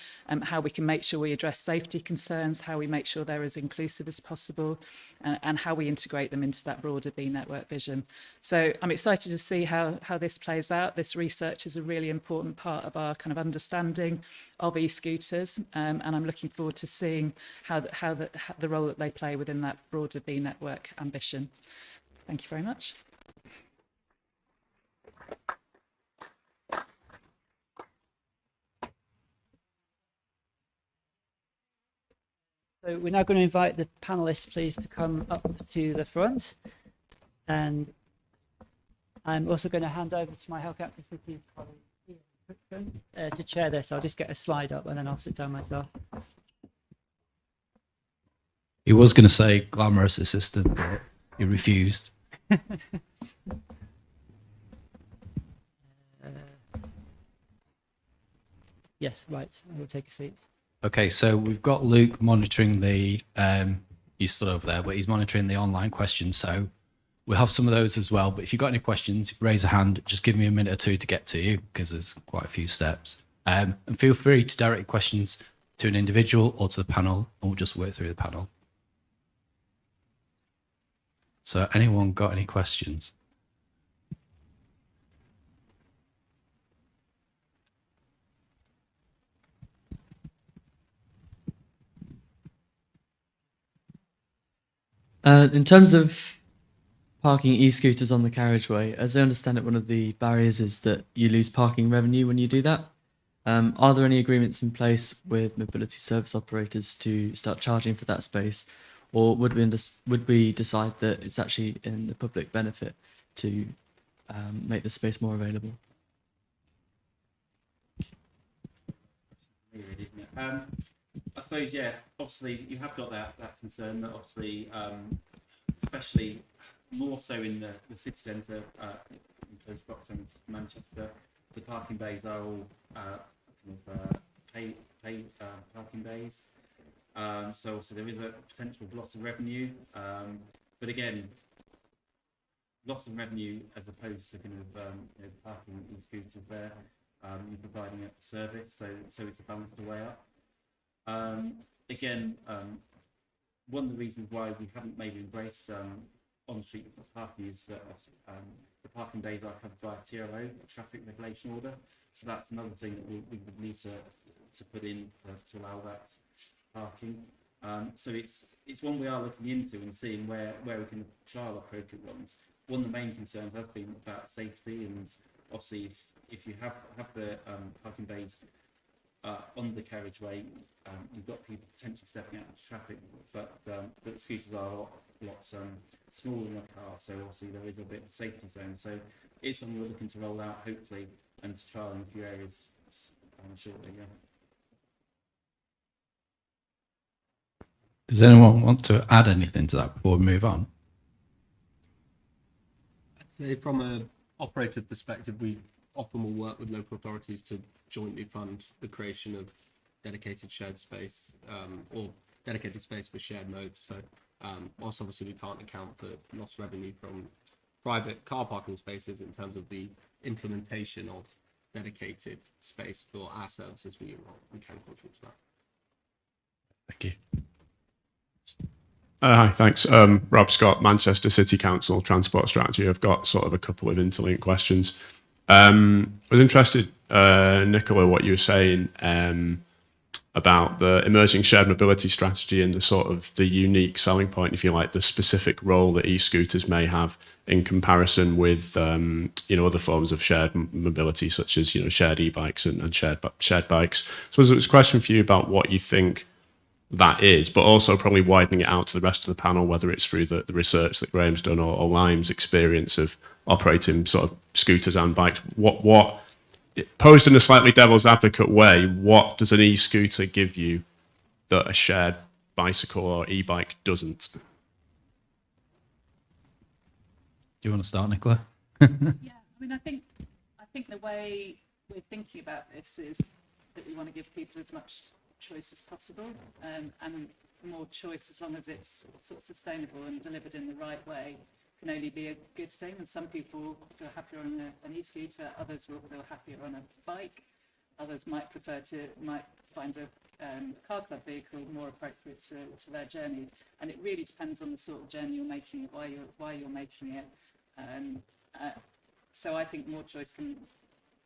how we can make sure we address safety concerns, how we make sure they're as inclusive as possible, and how we integrate them into that broader B network vision. So I'm excited to see how this plays out. This research is a really important part of our kind of understanding of e-scooters, and I'm looking forward to seeing how the role that they play within that broader B network ambition. Thank you very much. So we're now going to invite the panelists, please, to come up to the front. And I'm also going to hand over to my Health Active City colleague to chair this. I'll just get a slide up and then I'll sit down myself. He was going to say glamorous assistant, but he refused. Yes, right. I will take a seat. Okay, so we've got Luke monitoring the, he's still over there, but he's monitoring the online questions. So we'll have some of those as well. But if you've got any questions, raise a hand. Just give me a minute or two to get to you, because there's quite a few steps. And feel free to direct questions to an individual or to the panel, and we'll just work through the panel. So anyone got any questions? In terms of parking e-scooters on the carriageway, as I understand it, one of the barriers is that you lose parking revenue when you do that. Are there any agreements in place with mobility service operators to start charging for that space? Or would we decide that it's actually in the public benefit to make the space more available? I suppose, yeah, obviously you have got that concern that obviously, especially more so in the city centre, in close proximity to Manchester, the parking bays are all pay parking bays. So there is a potential loss of revenue, but again, loss of revenue as opposed to kind of parking e-scooters there, you're providing a service, so it's a balance to weigh up. Again, one of the reasons why we haven't maybe embraced on-street parking is that the parking bays are covered by a TRO, a traffic regulation order. So that's another thing that we would need to put in to allow that parking. So it's one we are looking into and seeing where we can trial appropriate ones. One of the main concerns has been about safety, and obviously if you have the parking bays on the carriageway, you've got people potentially stepping out into traffic, but the scooters are a lot smaller than a car, so obviously there is a bit of safety zone. So it's something we're looking to roll out, hopefully, and to trial in a few areas shortly. Yeah. Does anyone want to add anything to that before we move on? I'd say from an operator perspective, we often will work with local authorities to jointly fund the creation of dedicated shared space or dedicated space for shared modes. So whilst obviously we can't account for lost revenue from private car parking spaces in terms of the implementation of dedicated space for our services, we can contribute to that. Thank you. Hi, thanks. Rob Scott, Manchester City Council Transport Strategy. I've got sort of a couple of interlinked questions. I was interested, Nicola, what you were saying about the emerging shared mobility strategy and the sort of the unique selling point, if you like, the specific role that e-scooters may have in comparison with, other forms of shared mobility, such as, shared e-bikes and shared bikes. So it was a question for you about what you think that is, but also probably widening it out to the rest of the panel, whether it's through the research that Graham's done or Lime's experience of operating sort of scooters and bikes. What posed in a slightly devil's advocate way, what does an e-scooter give you that a shared bicycle or e-bike doesn't? Do you want to start, Nicola? Yeah, I mean, I think the way we're thinking about this is that we want to give people as much choice as possible, and more choice, as long as it's sort of sustainable and delivered in the right way, can only be a good thing. And some people feel happier on an e-scooter, others will feel happier on a bike, others might find a car club vehicle more appropriate to their journey. And it really depends on the sort of journey you're making, why you're making it. So I think more choice can,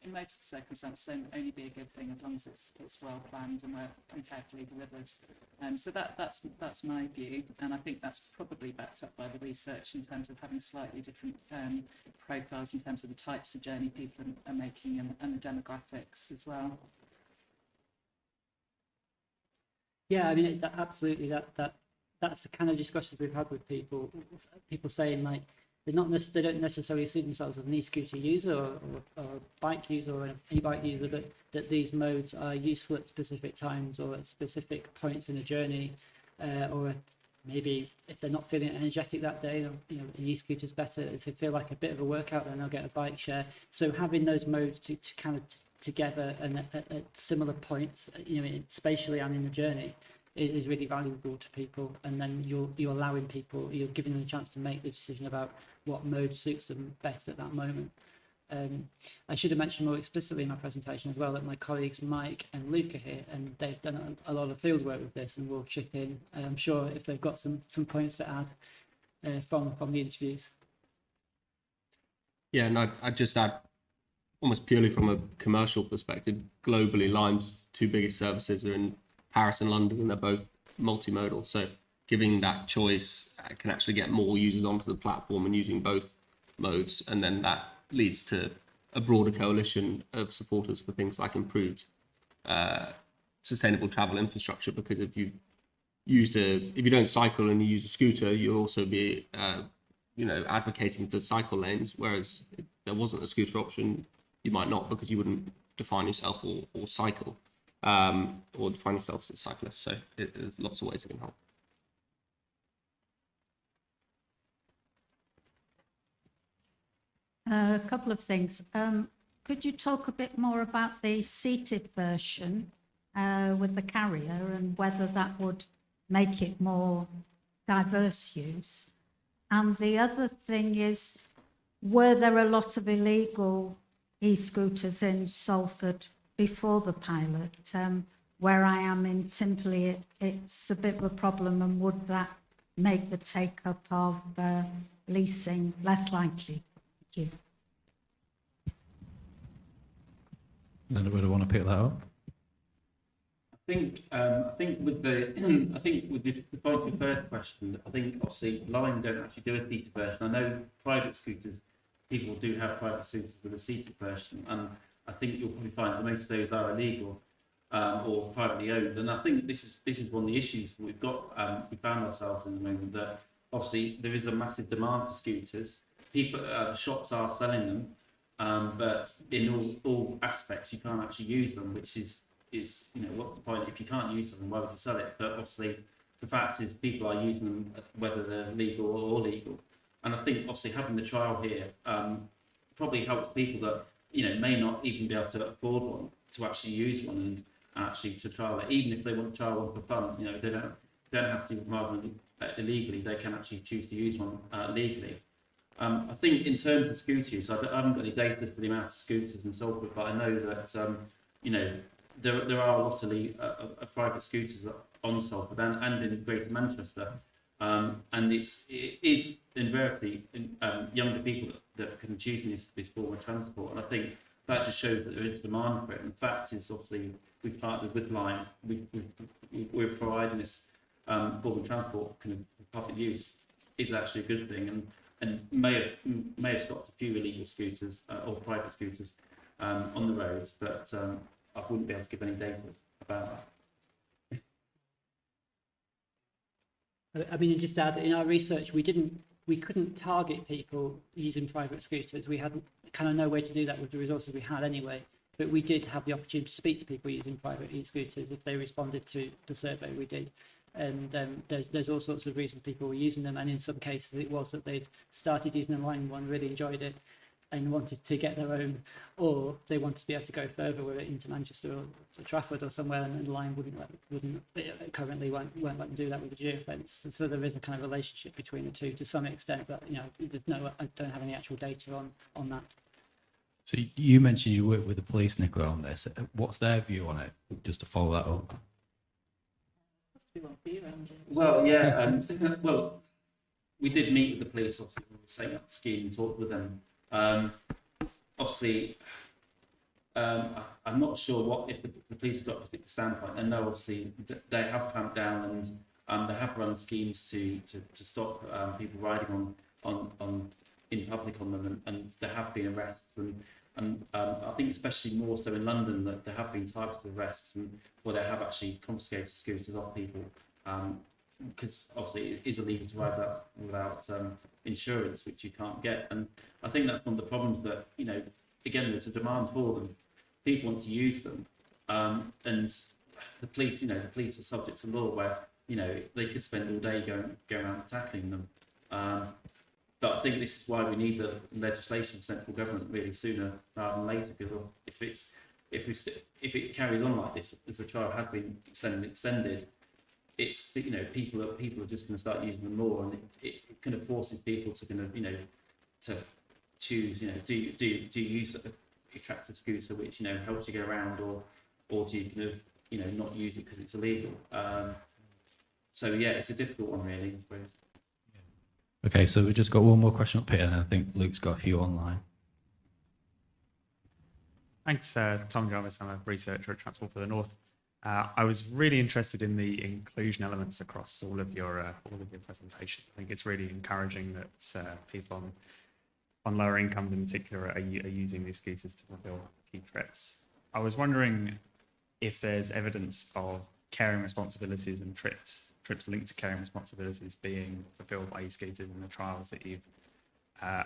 in most circumstances, only be a good thing as long as it's well planned and carefully delivered. So that's my view, and I think that's probably backed up by the research in terms of having slightly different profiles in terms of the types of journey people are making and the demographics as well. Yeah, I mean, absolutely. That's the kind of discussions we've had with people saying like they don't necessarily see themselves as an e-scooter user or a bike user or an e-bike user, but that these modes are useful at specific times or at specific points in a journey, or maybe if they're not feeling energetic that day, an e-scooter's better. If they feel like a bit of a workout, then they'll get a bike share. So having those modes to kind of together and at similar points, spatially and in the journey, is really valuable to people. And then you're allowing people, you're giving them a chance to make the decision about what mode suits them best at that moment. I should have mentioned more explicitly in my presentation as well that my colleagues Mike and Luke are here, and they've done a lot of field work with this and will chip in, I'm sure, if they've got some points to add from the interviews. Yeah, and I'd just add, almost purely from a commercial perspective, globally, Lime's two biggest services are in Paris and London, and they're both multimodal. So giving that choice can actually get more users onto the platform and using both modes, and then that leads to a broader coalition of supporters for things like improved sustainable travel infrastructure. Because if you don't cycle and you use a scooter, you'll also be advocating for cycle lanes, whereas if there wasn't a scooter option, you might not, because you wouldn't define yourself or cycle or define yourself as a cyclist. So there's lots of ways it can help. A couple of things. Could you talk a bit more about the seated version with the carrier and whether that would make it more diverse use? And the other thing is, were there a lot of illegal e-scooters in Salford before the pilot? where I am in Timperley, it's a bit of a problem, and would that make the take-up of leasing less likely? Thank you. Anybody want to pick that up? I think with the point of the first question, I think obviously Lime don't actually do a seated version. I know private scooters, people do have private scooters with a seated version, and I think you'll probably find that most of those are illegal or privately owned. And I think this is one of the issues that we've got. We found ourselves in the moment that obviously there is a massive demand for scooters. People, shops are selling them, but in all aspects you can't actually use them, which is what's the point if you can't use them? Why would you sell it? But obviously the fact is people are using them whether they're legal or illegal. And I think obviously having the trial here probably helps people that may not even be able to afford one to actually use one and actually to trial it. Even if they want to trial one for fun, they don't have to rather than illegally. They can actually choose to use one legally. I think in terms of scooters, I haven't got any data for the amount of scooters in Salford, but I know that there are a lot of private scooters on Salford and in Greater Manchester. And it is invariably younger people that can choose this form of transport, and I think that just shows that there is demand for it. And the fact is, obviously, we've partnered with Lime. We're providing this form of transport kind of public use is actually a good thing, and may have stopped a few illegal scooters or private scooters on the roads, but I wouldn't be able to give any data about that. I mean, just to add, in our research, we couldn't target people using private scooters. We hadn't kind of no way to do that with the resources we had anyway. But we did have the opportunity to speak to people using private e-scooters if they responded to the survey we did. And there's all sorts of reasons people were using them. And in some cases, it was that they'd started using a Lime one, really enjoyed it, and wanted to get their own, or they wanted to be able to go further with it into Manchester or Trafford or somewhere, and Lime currently won't let them do that with the geofence. And so there is a kind of relationship between the two to some extent, but I don't have any actual data on that. So you mentioned you work with the police, Nicola, on this. What's their view on it? Just to follow that up. Well, yeah. Well, we did meet with the police. Obviously, we were setting up the scheme and talked with them. Obviously, I'm not sure what if the police have got a particular standpoint. I know obviously they have clamped down and they have run schemes to stop people riding on in public on them, and there have been arrests and I think especially more so in London that there have been types of arrests and where they have actually confiscated scooters off people because obviously it is illegal to ride without insurance, which you can't get. And I think that's one of the problems that again there's a demand for them. People want to use them, and the police are subject to law where they could spend all day going around tackling them. But I think this is why we need the legislation of central government really sooner rather than later. Because if it carries on like this, as the trial has been extended, it's people are just going to start using them more, and it kind of forces people to kind of to choose. Do you use an attractive scooter which helps you get around, or do you kind of not use it because it's illegal? So yeah, it's a difficult one really, I suppose. Okay, so we've just got one more question up here, and I think Luke's got a few online. Thanks, Tom Jarvis. I'm a researcher at Transport for the North. I was really interested in the inclusion elements across all of your presentation. I think it's really encouraging that people on lower incomes in particular are using these scooters to fulfill key trips. I was wondering if there's evidence of caring responsibilities and trips linked to caring responsibilities being fulfilled by e-scooters in the trials that you've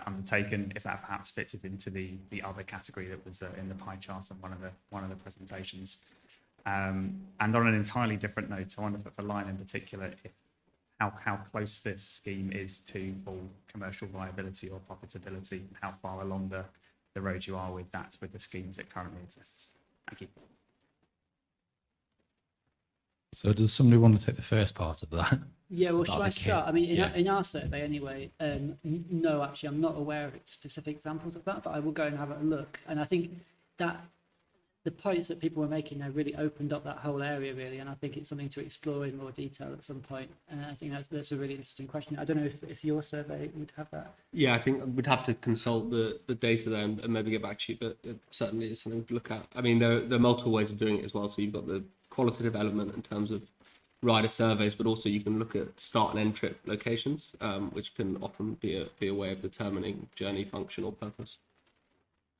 undertaken, if that perhaps fits it into the other category that was in the pie chart on one of the presentations. And on an entirely different note, I wonder for Lime in particular, how close this scheme is to full commercial viability or profitability, and how far along the road you are with that with the schemes that currently exists. Thank you. So does somebody want to take the first part of that? Yeah, well, shall I start? I mean, Yeah. in our survey anyway, no, actually, I'm not aware of specific examples of that, but I will go and have a look. And I think that the points that people were making there really opened up that whole area really, and I think it's something to explore in more detail at some point. And I think that's a really interesting question. I don't know if your survey would have that. Yeah, I think we'd have to consult the data there and maybe get back to you, but it certainly is something to look at. I mean, there are multiple ways of doing it as well. So you've got the qualitative element in terms of rider surveys, but also you can look at start and end trip locations, which can often be a way of determining journey function or purpose.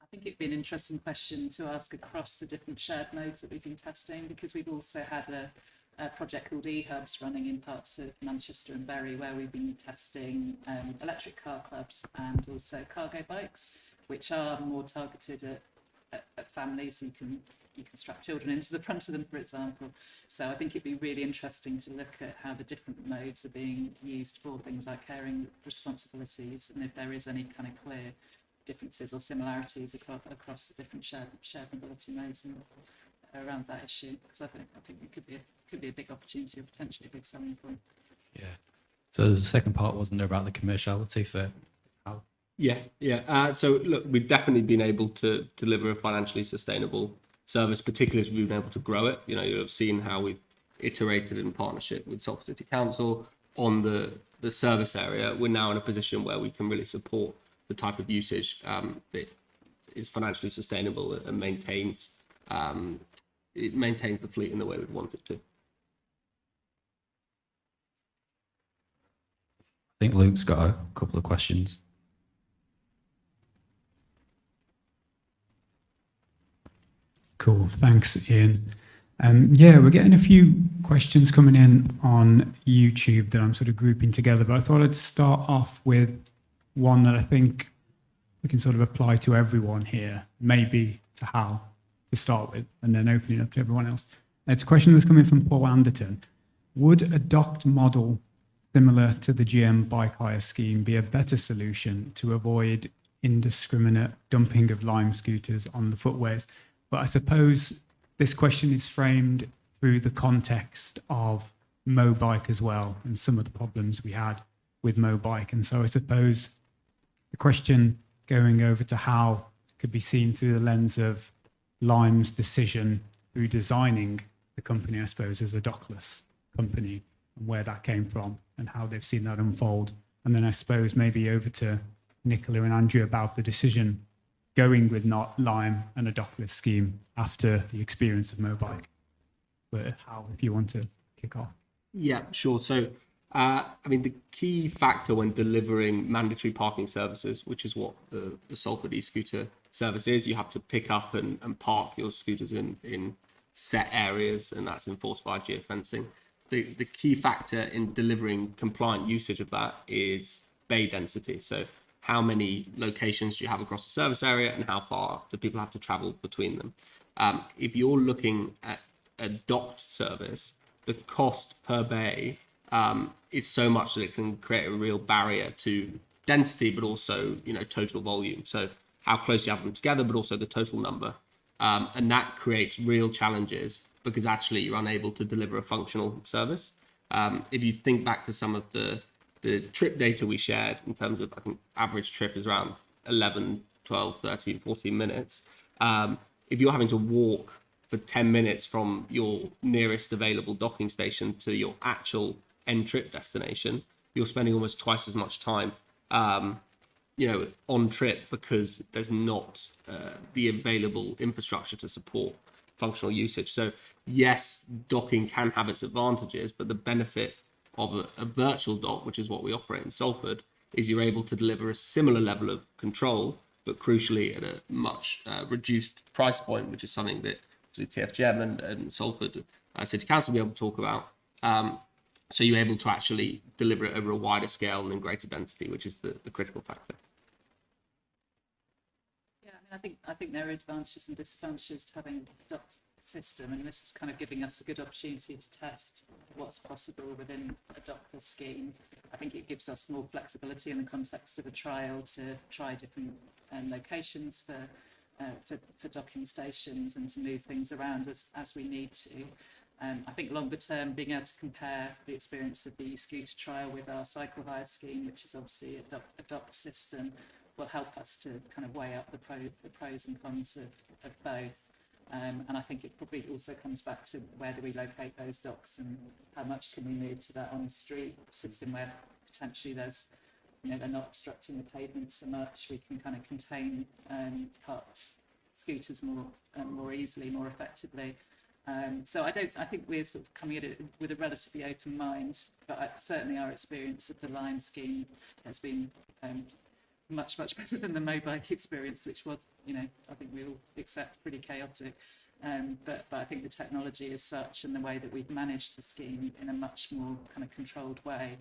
I think it'd be an interesting question to ask across the different shared modes that we've been testing, because we've also had a project called eHubs running in parts of Manchester and Bury, where we've been testing electric car clubs and also cargo bikes, which are more targeted at families. You can strap children into the front of them, for example. So I think it'd be really interesting to look at how the different modes are being used for things like caring responsibilities, and if there is any kind of clear differences or similarities across the different shared mobility modes and around that issue. Because I think it could be a big opportunity or potentially a big selling point. Yeah. So the second part wasn't there about the commerciality for how? Yeah. So look, we've definitely been able to deliver a financially sustainable service, particularly as we've been able to grow it. You know, you'll have seen how we've iterated in partnership with Salford City Council on the service area. We're now in a position where we can really support the type of usage that is financially sustainable and maintains the fleet in the way we'd want it to. I think Luke's got a couple of questions. Cool, thanks, Ian. Yeah, we're getting a few questions coming in on YouTube that I'm sort of grouping together, but I thought I'd start off with one that I think we can sort of apply to everyone here, maybe to Hal to start with, and then opening up to everyone else. It's a question that's coming from Paul Anderton. Would a docked model similar to the GM bike hire scheme be a better solution to avoid indiscriminate dumping of Lime scooters on the footways? But I suppose this question is framed through the context of Mobike as well, and some of the problems we had with Mobike. And so I suppose the question going over to Hal could be seen through the lens of Lime's decision through designing the company, I suppose, as a dockless company, and where that came from and how they've seen that unfold. And then I suppose maybe over to Nicola and Andrew about the decision going with not Lime and a dockless scheme after the experience of Mobike. But Hal, if you want to kick off. Yeah, sure. So, I mean, the key factor when delivering mandatory parking services, which is what the Salford e-scooter service is, you have to pick up and park your scooters in set areas, and that's enforced by geofencing. The key factor in delivering compliant usage of that is bay density. So how many locations do you have across the service area and how far do people have to travel between them? If you're looking at a docked service, the cost per bay is so much that it can create a real barrier to density, but also, you know, total volume. So how close you have them together, but also the total number. And that creates real challenges because actually you're unable to deliver a functional service. If you think back to some of the trip data we shared in terms of, I think, average trip is around 11, 12, 13, 14 minutes. If you're having to walk for 10 minutes from your nearest available docking station to your actual end trip destination, you're spending almost twice as much time, on trip because there's not the available infrastructure to support functional usage. So yes, docking can have its advantages, but the benefit of a virtual dock, which is what we operate in Salford, is you're able to deliver a similar level of control, but crucially at a much reduced price point, which is something that TFGM and Salford City Council will be able to talk about. So you're able to actually deliver it over a wider scale and in greater density, which is the critical factor. Yeah, I mean, I think there are advantages and disadvantages to having a docked system, and this is kind of giving us a good opportunity to test what's possible within a dockless scheme. I think it gives us more flexibility in the context of a trial to try different locations for docking stations and to move things around as we need to. I think longer term, being able to compare the experience of the scooter trial with our cycle hire scheme, which is obviously a docked system, will help us to kind of weigh up the pros and cons of both. And I think it probably also comes back to where do we locate those docks and how much can we move to that on street system where potentially there's, they're not obstructing the pavement so much. We can kind of contain parked scooters more easily, more effectively. So I think we're sort of coming at it with a relatively open mind, but certainly our experience of the Lime scheme has been much better than the Mobike experience, which was, I think we all accept pretty chaotic. But I think the technology is such, and the way that we've managed the scheme in a much more kind of controlled way,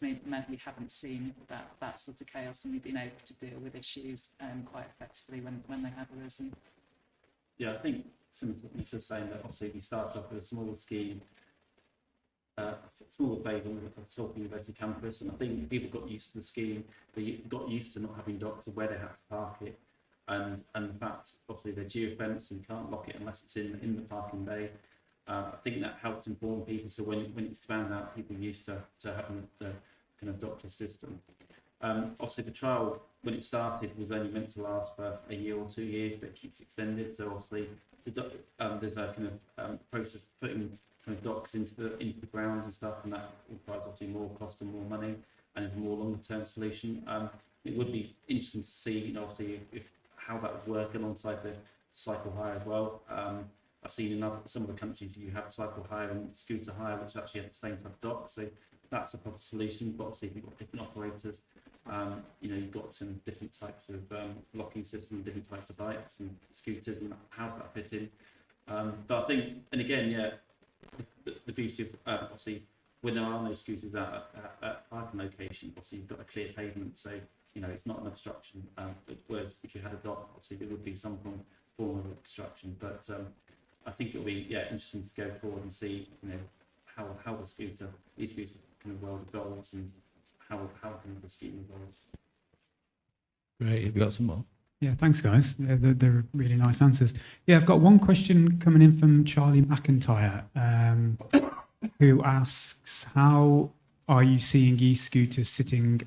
meant we haven't seen that sort of chaos, and we've been able to deal with issues quite effectively when they have arisen. Yeah, I think similar to what Nicola saying, that obviously we started off with a smaller scheme, smaller phase on the Salford University campus, and I think people got used to the scheme. They got used to not having docks of where they have to park it, and the fact obviously they're geofenced and you can't lock it unless it's in the parking bay. I think that helped inform people. So when it expanded out, people were used to having the kind of dockless system. Obviously, the trial when it started was only meant to last for a year or 2 years, but it keeps extended. So obviously, there's a kind of process of putting kind of docks into the ground and stuff, and that requires obviously more cost and more money, and is a more longer-term solution. It would be interesting to see, obviously, how that would work alongside the cycle hire as well. I've seen in some of the countries you have cycle hire and scooter hire, which actually have the same type of dock. So that's a proper solution. But obviously, if you've got different operators, you've got some different types of locking systems, different types of bikes and scooters, and how does that fit in? But I think, and again, the beauty of obviously when there are no scooters at parking location, obviously you've got a clear pavement, so it's not an obstruction. Whereas if you had a dock, obviously there would be some form of obstruction. But I think it'll be interesting to go forward and see how the e-scooter kind of world evolves, and how kind of the scheme evolves. Great. Have you got some more? Yeah, thanks, guys. Yeah, they're really nice answers. Yeah, I've got one question coming in from Charlie McIntyre, who asks, how are you seeing e-scooters sitting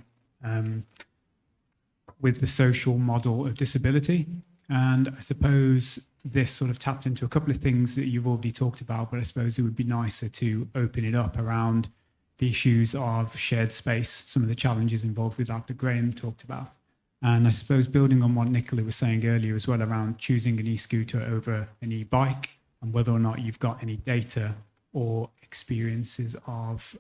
with the social model of disability? And I suppose this sort of tapped into a couple of things that you've already talked about, but I suppose it would be nicer to open it up around the issues of shared space, some of the challenges involved with that Graham talked about. And I suppose building on what Nicola was saying earlier as well around choosing an e-scooter over an e-bike, and whether or not you've got any data or experiences of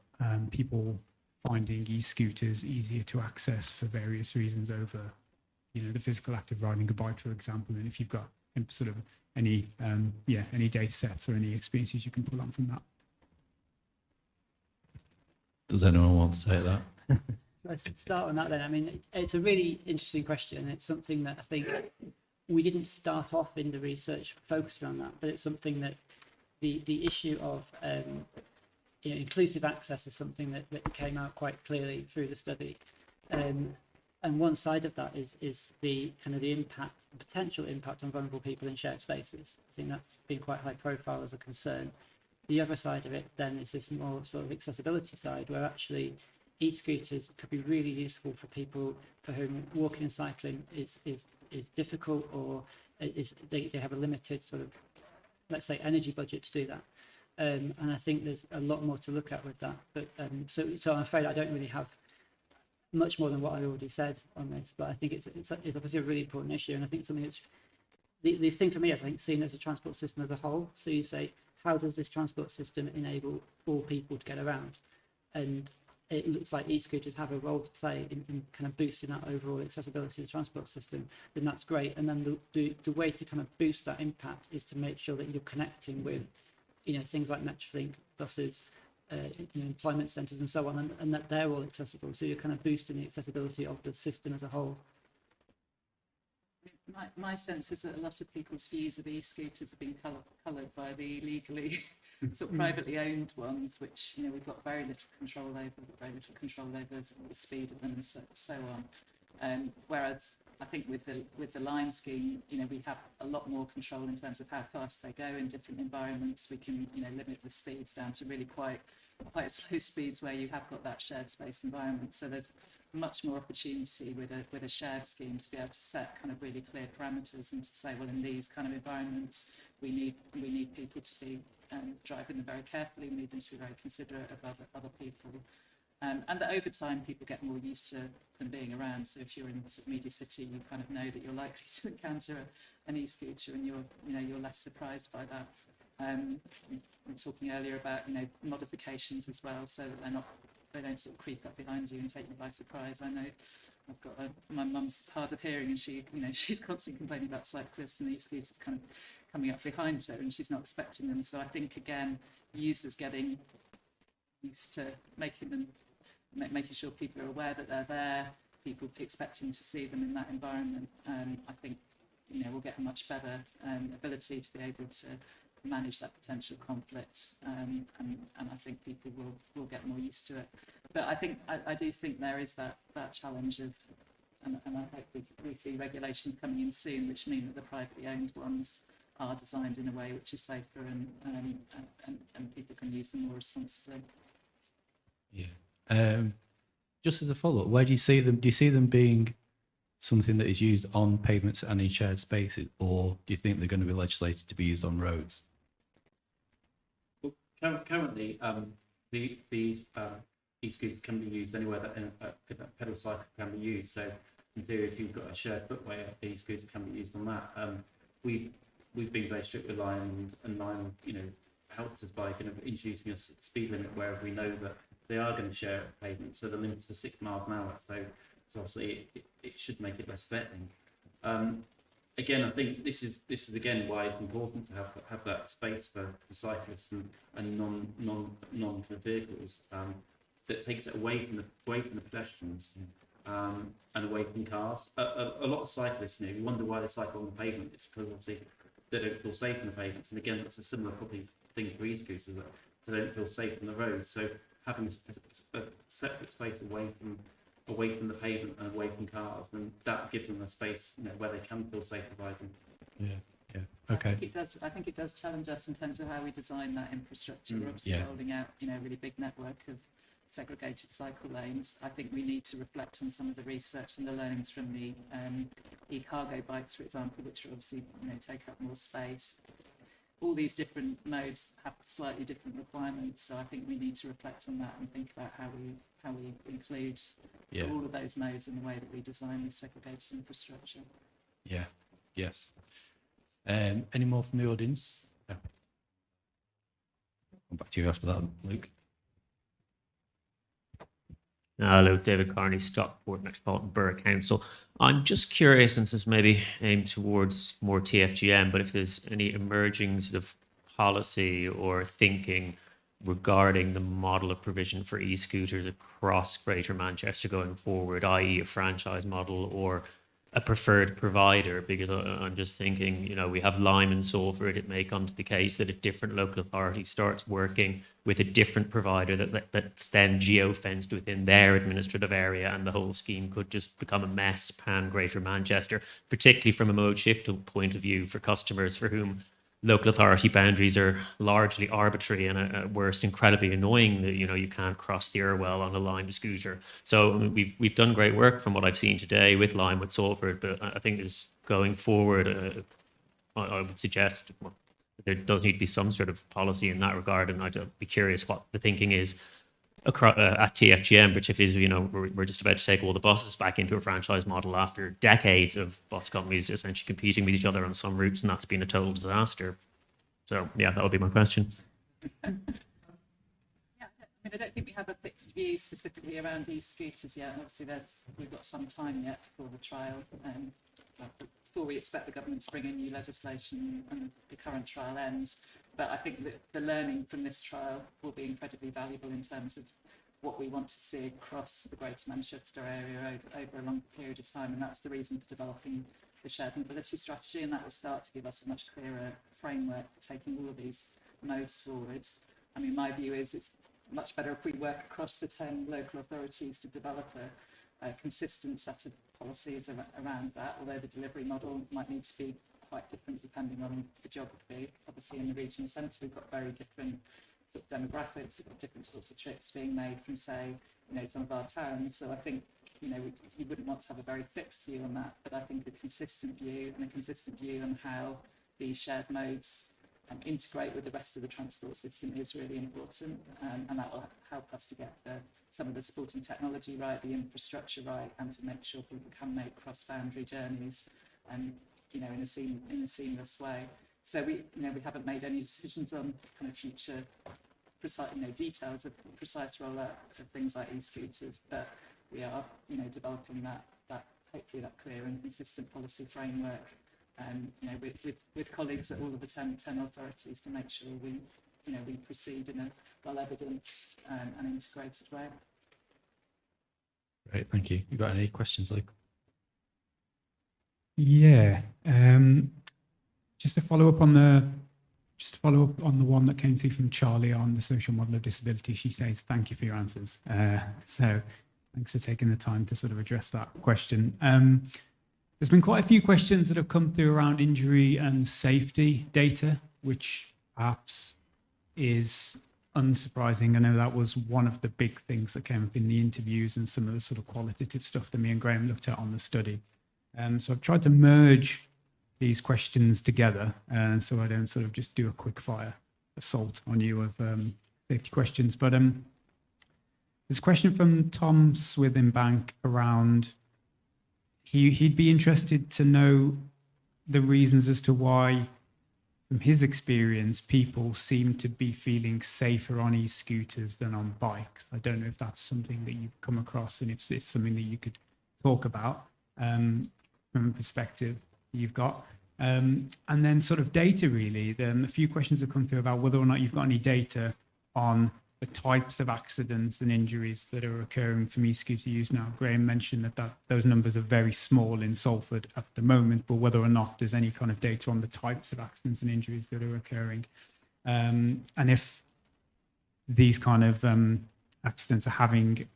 people finding e-scooters easier to access for various reasons over, the physical act of riding a bike, for example, and if you've got sort of any data sets or any experiences you can pull on from that. Does anyone want to say that? Let's start on that then. I mean, it's a really interesting question. It's something that I think we didn't start off in the research focusing on that, but it's something that the issue of inclusive access is something that came out quite clearly through the study. And one side of that is the kind of the potential impact on vulnerable people in shared spaces. I think that's been quite high profile as a concern. The other side of it then is this more sort of accessibility side, where actually e-scooters could be really useful for people for whom walking and cycling is difficult, or they have a limited sort of, let's say, energy budget to do that. And I think there's a lot more to look at with that. But so I'm afraid I don't really have much more than what I already said on this. But I think it's obviously a really important issue, and I think something that's the thing for me, I think, seen as a transport system as a whole. So you say, how does this transport system enable all people to get around? And it looks like e-scooters have a role to play in kind of boosting that overall accessibility of the transport system, then that's great. And then the way to kind of boost that impact is to make sure that you're connecting with, things like Metrolink buses, employment centres and so on, and that they're all accessible. So you're kind of boosting the accessibility of the system as a whole. My sense is that a lot of people's views of e-scooters have been coloured by the legally sort of privately owned ones, which we've got very little control over the speed of them and so on. Whereas I think with the Lime scheme, we have a lot more control in terms of how fast they go in different environments. We can limit the speeds down to really quite slow speeds where you have got that shared space environment. So there's much more opportunity with a shared scheme to be able to set kind of really clear parameters and to say, well, in these kind of environments, we need people to be driving them very carefully. We need them to be very considerate of other people. And that over time, people get more used to them being around. So if you're in sort of Media City, you kind of know that you're likely to encounter an e-scooter, and you're less surprised by that. We were talking earlier about modifications as well, so that they don't sort of creep up behind you and take you by surprise. I know I've got my mum's hard of hearing, and she's constantly complaining about cyclists and e-scooters kind of coming up behind her, and she's not expecting them. So I think again, users getting used to making sure people are aware that they're there, people expecting to see them in that environment. I think we'll get a much better ability to be able to manage that potential conflict, and I think people will get more used to it. But I do think there is that challenge of, and I hope we see regulations coming in soon, which mean that the privately owned ones are designed in a way which is safer and people can use them more responsibly. Yeah. Just as a follow-up, where do you see them? Do you see them being something that is used on pavements and in shared spaces, or do you think they're going to be legislated to be used on roads? Well, currently, these e-scooters can be used anywhere that a pedal cycle can be used. So, in theory, if you've got a shared footway, the e-scooter can be used on that. We've been very strict with Lime, and Lime, helped us by kind of introducing a speed limit wherever we know that they are going to share pavement. So the limit to 6 miles an hour. So obviously it should make it less threatening. Again, I think this is again why it's important to have that space for cyclists and non vehicles, that takes it away from the pedestrians and away from cars. A lot of cyclists, you wonder why they cycle on the pavement. It's because obviously they don't feel safe on the pavements. And again, that's a similar probably thing for e-scooters, that they don't feel safe on the road. So having a separate space away from the pavement and away from cars, then that gives them a space, where they can feel safe riding. Yeah. Okay. I think it does challenge us in terms of how we design that infrastructure. We're obviously rolling out, a really big network of segregated cycle lanes. I think we need to reflect on some of the research and the learnings from the e-cargo bikes, for example, which are obviously, take up more space. All these different modes have slightly different requirements, so I think we need to reflect on that and think about how we include all of those modes in the way that we design this segregated infrastructure. Yeah. Yes. Any more from the audience? Yeah. Come back to you after that, Luke. Hello, David Carney, Stockport Metropolitan Borough Council. I'm just curious, and this is maybe aimed towards more TFGM, but if there's any emerging sort of policy or thinking regarding the model of provision for e-scooters across Greater Manchester going forward, i.e. a franchise model or a preferred provider, because I'm just thinking, we have Lyme and Salford. It may come to the case that a different local authority starts working with a different provider that's then geo-fenced within their administrative area, and the whole scheme could just become a mess pan Greater Manchester, particularly from a mode shift point of view for customers for whom local authority boundaries are largely arbitrary and at worst incredibly annoying. That you can't cross the Irwell on a Lime scooter. So we've done great work from what I've seen today with Lime, with Salford, but I think there's going forward. I would suggest there does need to be some sort of policy in that regard, and I'd be curious what the thinking is across, at TFGM, particularly as we're just about to take all the buses back into a franchise model after decades of bus companies essentially competing with each other on some routes, and that's been a total disaster. So yeah, that would be my question. I don't think we have a fixed view specifically around e-scooters yet. Obviously, we've got some time yet for the trial, before we expect the government to bring in new legislation and the current trial ends. But I think that the learning from this trial will be incredibly valuable in terms of what we want to see across the Greater Manchester area over a long period of time. And that's the reason for developing the shared mobility strategy. And that will start to give us a much clearer framework for taking all of these modes forward. I mean, my view is it's much better if we work across the 10 local authorities to develop a consistent set of policies around that, although the delivery model might need to be quite different depending on the geography. Obviously, in the regional centre, we've got very different sort of demographics, we've got different sorts of trips being made from, say, some of our towns. So I think, you wouldn't want to have a very fixed view on that, but I think a consistent view on how these shared modes integrate with the rest of the transport system is really important, and that will help us to get some of the supporting technology right, the infrastructure right, and to make sure people can make cross-boundary journeys, in a seamless way. So we haven't made any decisions on kind of future precise, details of precise rollout of things like e-scooters, but we are, developing that hopefully that clear and consistent policy framework, with colleagues at all of the 10 authorities to make sure we proceed in a well-evidenced and integrated way. Great, thank you. You got any questions, Luke? Yeah. Just to follow up on the one that came through from Charlie on the social model of disability, she says, thank you for your answers. So thanks for taking the time to sort of address that question. There's been quite a few questions that have come through around injury and safety data, which perhaps is unsurprising. I know that was one of the big things that came up in the interviews and some of the sort of qualitative stuff that me and Graham looked at on the study. So I've tried to merge these questions together, so I don't sort of just do a quick fire assault on you of safety questions. But there's a question from Tom Swithenbank around, he'd be interested to know the reasons as to why, from his experience, people seem to be feeling safer on e-scooters than on bikes. I don't know if that's something that you've come across, and if it's something that you could talk about from a perspective you've got. And then sort of data, really. Then a few questions have come through about whether or not you've got any data on the types of accidents and injuries that are occurring from e-scooter use now. Graham mentioned that those numbers are very small in Salford at the moment, but whether or not there's any kind of data on the types of accidents and injuries that are occurring. And if these kind of accidents are having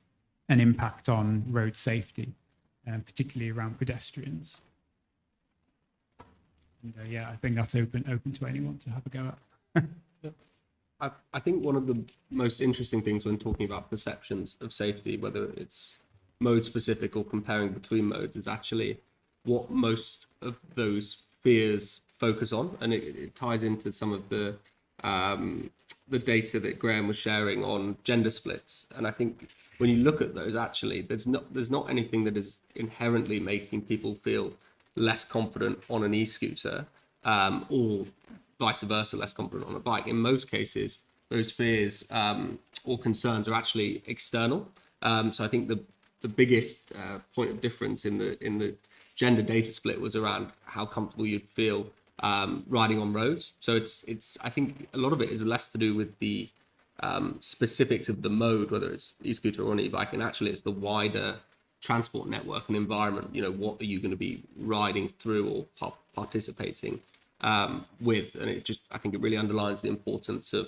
an impact on road safety, particularly around pedestrians. And, yeah, I think that's open to anyone to have a go at. I think one of the most interesting things when talking about perceptions of safety, whether it's mode specific or comparing between modes, is actually what most of those fears focus on, and it ties into some of the data that Graham was sharing on gender splits. And I think when you look at those, actually, there's not anything that is inherently making people feel less confident on an e-scooter, or vice versa, less confident on a bike. In most cases, those fears or concerns are actually external. So I think the biggest point of difference in the gender data split was around how comfortable you'd feel riding on roads. So it's I think a lot of it is less to do with the specifics of the mode, whether it's e-scooter or an e-bike, and actually it's the wider transport network and environment. What are you going to be riding through or participating with? And I think it really underlines the importance of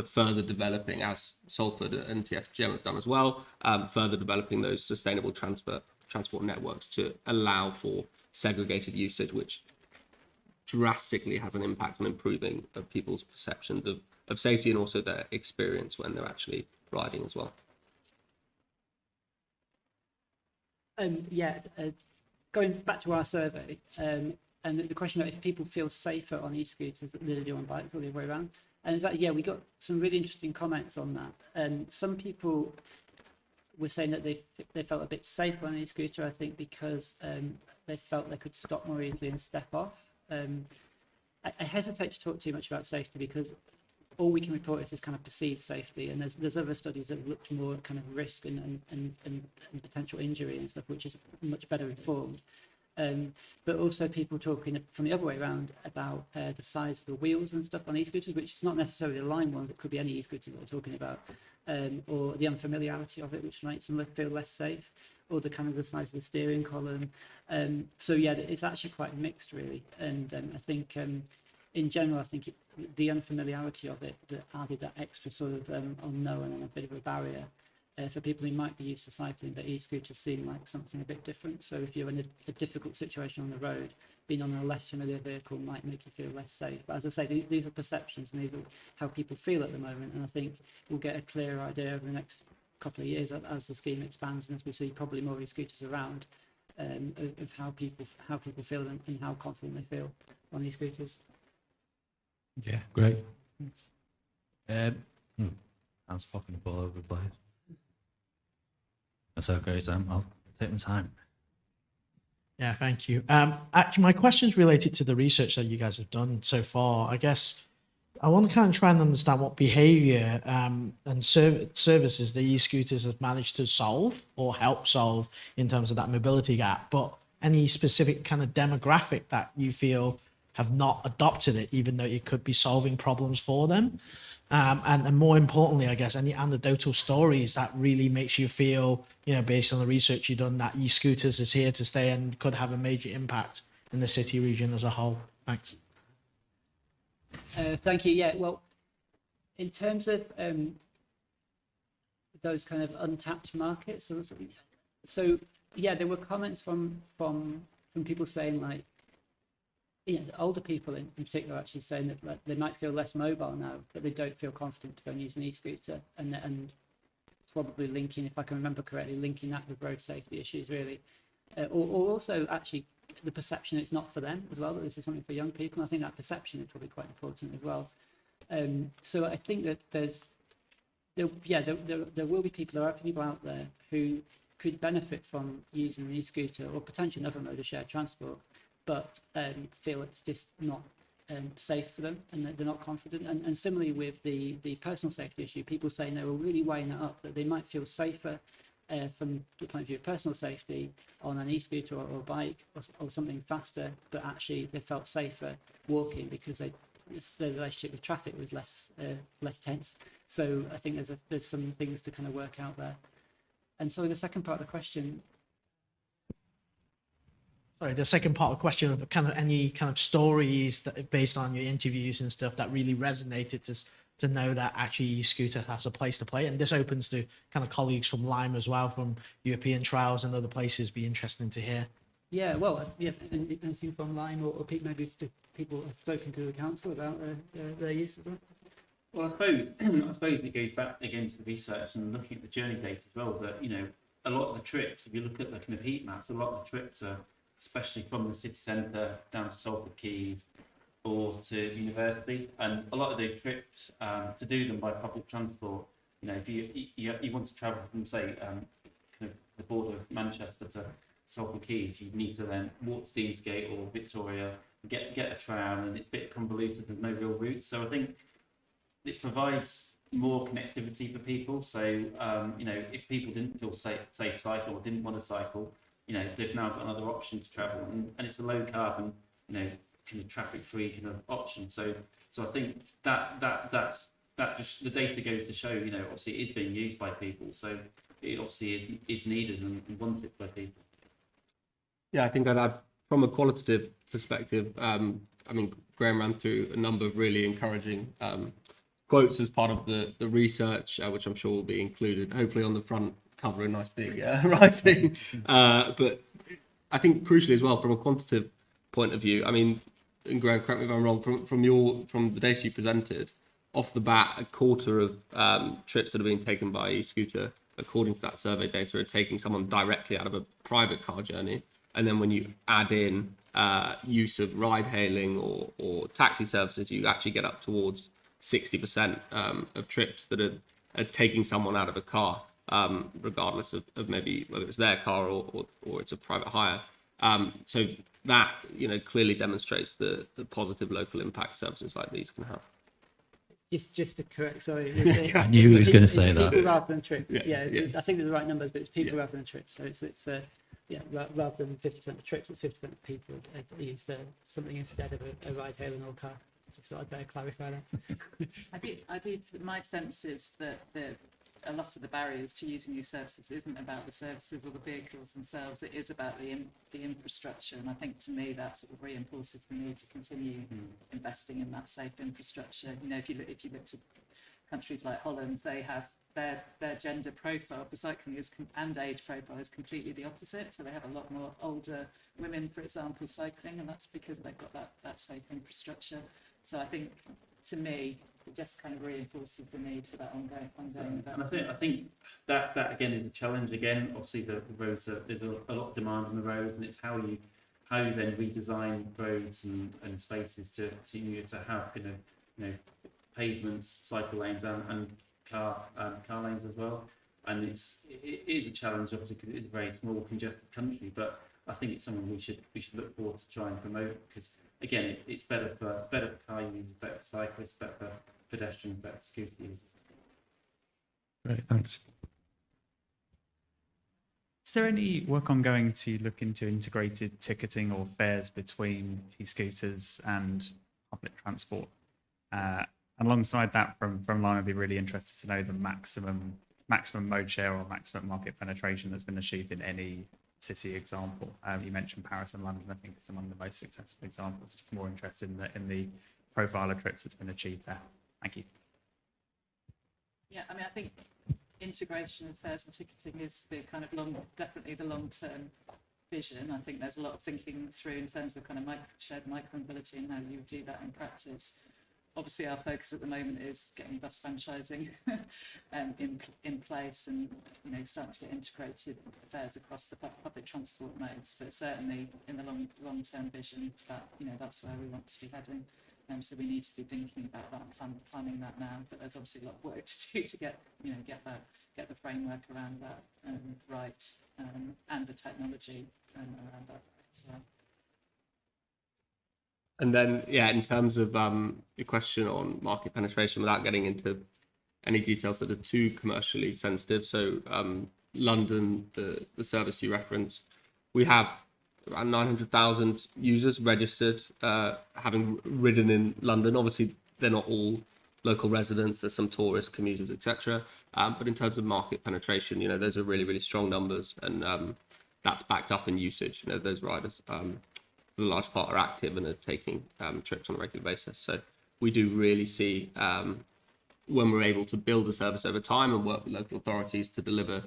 further developing, as Salford and TFGM have done as well, further developing those sustainable transport networks to allow for segregated usage, which drastically has an impact on improving people's perceptions of safety and also their experience when they're actually riding as well. Going back to our survey, and the question about if people feel safer on e-scooters than they do on bikes or the other way around. And it's like, we got some really interesting comments on that. And some people were saying that they felt a bit safer on an e-scooter, I think, because they felt they could stop more easily and step off. I hesitate to talk too much about safety because all we can report is this kind of perceived safety, and there's other studies that have looked more at kind of risk and potential injury and stuff, which is much better informed. But also people talking from the other way around about the size of the wheels and stuff on e-scooters, which is not necessarily the line ones, it could be any e-scooter that we're talking about, or the unfamiliarity of it, which makes them feel less safe, or the kind of the size of the steering column. So yeah, it's actually quite mixed really, and I think in general, I think the unfamiliarity of it that added that extra sort of unknown and a bit of a barrier for people who might be used to cycling, but e-scooters seem like something a bit different. So if you're in a difficult situation on the road, being on a less familiar vehicle might make you feel less safe. But as I say, these are perceptions and these are how people feel at the moment. And I think we'll get a clearer idea over the next couple of years as the scheme expands and as we see probably more e-scooters around, of how people feel and how confident they feel on e-scooters. Yeah, great. Hands fucking up all over the place. That's okay, Sam. I'll take my time. Yeah, thank you. Actually, my question's related to the research that you guys have done so far. I guess I want to kind of try and understand what behaviour and services the e-scooters have managed to solve or help solve in terms of that mobility gap, but any specific kind of demographic that you feel have not adopted it, even though it could be solving problems for them. And more importantly, I guess, any anecdotal stories that really makes you feel, based on the research you've done, that e-scooters is here to stay and could have a major impact in the city region as a whole. Thanks. Thank you. Yeah, well, in terms of those kind of untapped markets, so yeah, there were comments from people saying, like, older people in particular actually saying that, like, they might feel less mobile now, but they don't feel confident to go and use an e-scooter, and probably linking, if I can remember correctly, linking that with road safety issues really, or also actually the perception it's not for them as well, that this is something for young people. And I think that perception is probably quite important as well. So I think that there will be people, there are people out there who could benefit from using an e-scooter or potentially another mode of shared transport, but feel it's just not safe for them, and they're not confident. And similarly with the personal safety issue, people saying they were really weighing it up, that they might feel safer from the point of view of personal safety on an e-scooter or a bike or something faster, but actually they felt safer walking because the relationship with traffic was less tense. So I think there's some things to kind of work out there. And so the second part of the question. Sorry, the second part of the question of kind of any kind of stories that, based on your interviews and stuff, that really resonated to know that actually e-scooter has a place to play. And this opens to kind of colleagues from Lyme as well, from European trials and other places. Be interesting to hear. Yeah, well, yeah, anything from Lyme or maybe people have spoken to the council about their use as well. Well, I suppose it goes back again to the research and looking at the journey data as well. That a lot of the trips, if you look at the kind of heat maps, a lot of the trips are, especially from the city centre down to Salford Quays or to university, and a lot of those trips, to do them by public transport, if you want to travel from, say, kind of the border of Manchester to Salford Quays, you need to then walk to Deansgate or Victoria, get a tram, and it's a bit convoluted, there's no real routes. So I think it provides more connectivity for people. So if people didn't feel safe cycle or didn't want to cycle, they've now got another option to travel, and it's a low carbon, kind of traffic free kind of option. So I think that's just the data goes to show, obviously it is being used by people. So it obviously is needed and wanted by people. Yeah, I think that from a qualitative perspective, I mean, Graham ran through a number of really encouraging quotes as part of the research, which I'm sure will be included, hopefully on the front cover in nice big writing. But I think crucially as well, from a quantitative point of view, I mean, and Graham, correct me if I'm wrong, from the data you presented, off the bat, a quarter of trips that are being taken by e-scooter, according to that survey data, are taking someone directly out of a private car journey. And then when you add in use of ride hailing or taxi services, you actually get up towards 60% of trips that are taking someone out of a car, regardless of maybe whether it's their car or it's a private hire. So that clearly demonstrates the positive local impact services like these can have. Just to correct, sorry. I knew he was going to say that. People rather than trips. Yeah. I think they're the right numbers, but it's people rather than trips. So it's rather than 50% of trips, it's 50% of people used something instead of a ride hailing or car. Just so I'd better clarify that. I do. My sense is that a lot of the barriers to using these services isn't about the services or the vehicles themselves. It is about the infrastructure, and I think to me that sort of reinforces the need to continue investing in that safe infrastructure. If you look to countries like Holland, they have their gender profile for cycling and age profile is completely the opposite. So they have a lot more older women, for example, cycling, and that's because they've got that safe infrastructure. So I think, to me, it just kind of reinforces the need for that ongoing investment. And I think that again is a challenge. Again, obviously the roads there's a lot of demand on the roads, and it's how you then redesign roads and spaces to have pavements, cycle lanes, and car lanes as well. And it is a challenge, obviously, because it is a very small, congested country. But I think it's something we should look forward to try and promote, because again, it's better for car users, better for cyclists, better for pedestrians, better for scooter users. Great, thanks. Is there any work ongoing to look into integrated ticketing or fares between e-scooters and public transport? Alongside that, from Lime, I'd be really interested to know the maximum mode share or maximum market penetration that's been achieved in any city example. You mentioned Paris and London. I think it's among the most successful examples. Just more interested in the profile of trips that's been achieved there. Thank you. Yeah, I mean, I think integration of fares and ticketing is the kind of definitely the long-term vision. I think there's a lot of thinking through in terms of kind of shared micro-mobility and how you do that in practice. Obviously, our focus at the moment is getting bus franchising in place, and starting to get integrated fares across the public transport modes. But certainly, in the long-term vision, that's where we want to be heading. So we need to be thinking about that and planning that now. But there's obviously a lot of work to do to get the framework around that right, and the technology around that as well. And then, yeah, in terms of your question on market penetration, without getting into any details that are too commercially sensitive, so London, the service you referenced, we have around 900,000 users registered, having ridden in London. Obviously, they're not all local residents. There's some tourists, commuters, etc. But in terms of market penetration, those are really, really strong numbers, and that's backed up in usage. Those riders, for the large part, are active and are taking trips on a regular basis. So we do really see, when we're able to build a service over time and work with local authorities to deliver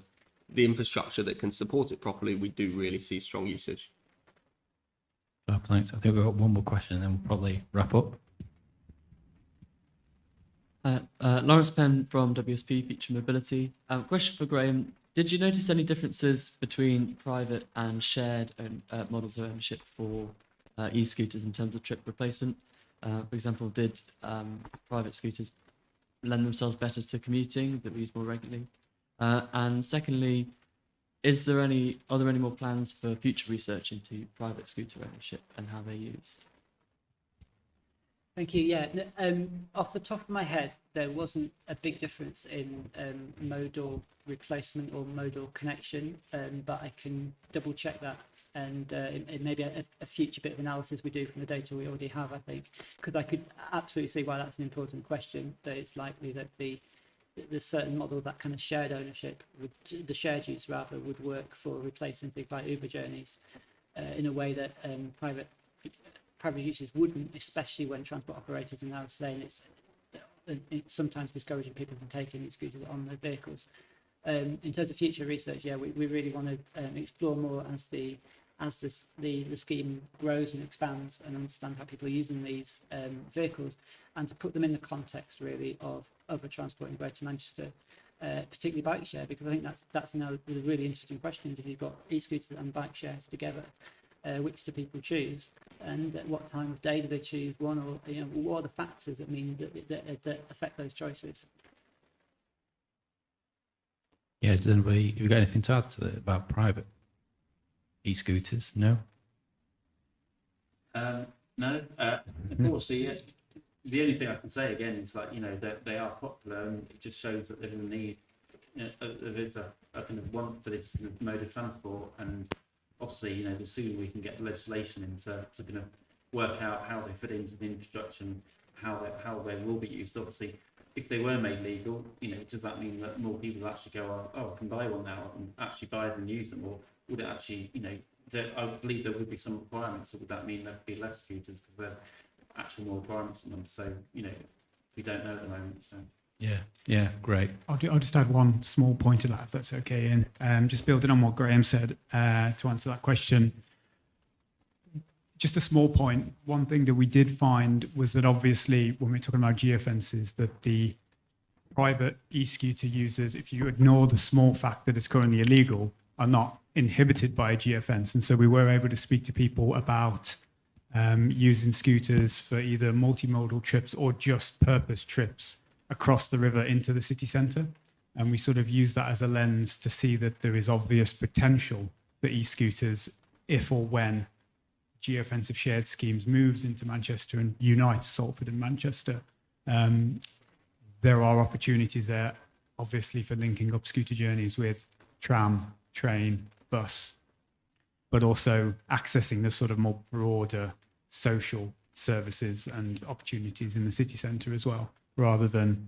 the infrastructure that can support it properly, we do really see strong usage. Thanks. I think we've got one more question and then we'll probably wrap up. Lawrence Penn from WSP Future Mobility. Question for Graham. Did you notice any differences between private and shared models of ownership for e-scooters in terms of trip replacement? For example, did private scooters lend themselves better to commuting that we use more regularly? And secondly, are there any more plans for future research into private scooter ownership and how they're used? Thank you. Yeah, off the top of my head, there wasn't a big difference in modal replacement or modal connection, but I can double check that, and it may be a future bit of analysis we do from the data we already have, I think, because I could absolutely see why that's an important question, that it's likely that the certain model, that kind of shared ownership, the shared use rather, would work for replacing things like Uber journeys in a way that private users wouldn't, especially when transport operators are now saying it's sometimes discouraging people from taking these scooters on their vehicles. In terms of future research, yeah, we really want to explore more as the scheme grows and expands, and understand how people are using these vehicles, and to put them in the context really of other transport in Greater Manchester, particularly bike share, because I think that's now the really interesting questions. If you've got e-scooters and bike shares together, which do people choose, and at what time of day do they choose one, or what are the factors that mean that affect those choices? Yeah, does anybody, have you got anything to add to that about private e-scooters? No? No. Of course, the only thing I can say again is that they are popular, and it just shows that there's a need, there's a kind of want for this kind of mode of transport, and obviously, the sooner we can get legislation in to kind of work out how they fit into the infrastructure and how they will be used. Obviously, if they were made legal, does that mean that more people actually go, oh, I can buy one now and actually buy them and use them? Or would it actually, I believe there would be some requirements. So would that mean there'd be less scooters because there's actually more requirements on them? So, we don't know at the moment. So. Yeah, great. I'll just add one small point to that, if that's okay, Ian. Just building on what Graham said to answer that question. Just a small point. One thing that we did find was that obviously when we're talking about geofences, that the private e-scooter users, if you ignore the small fact that it's currently illegal, are not inhibited by a geofence. And so we were able to speak to people about using scooters for either multimodal trips or just purpose trips across the river into the city centre. And we sort of use that as a lens to see that there is obvious potential for e-scooters if or when geofensive shared schemes moves into Manchester and unites Salford and Manchester. There are opportunities there, obviously, for linking up scooter journeys with tram, train, bus, but also accessing the sort of more broader social services and opportunities in the city centre as well, rather than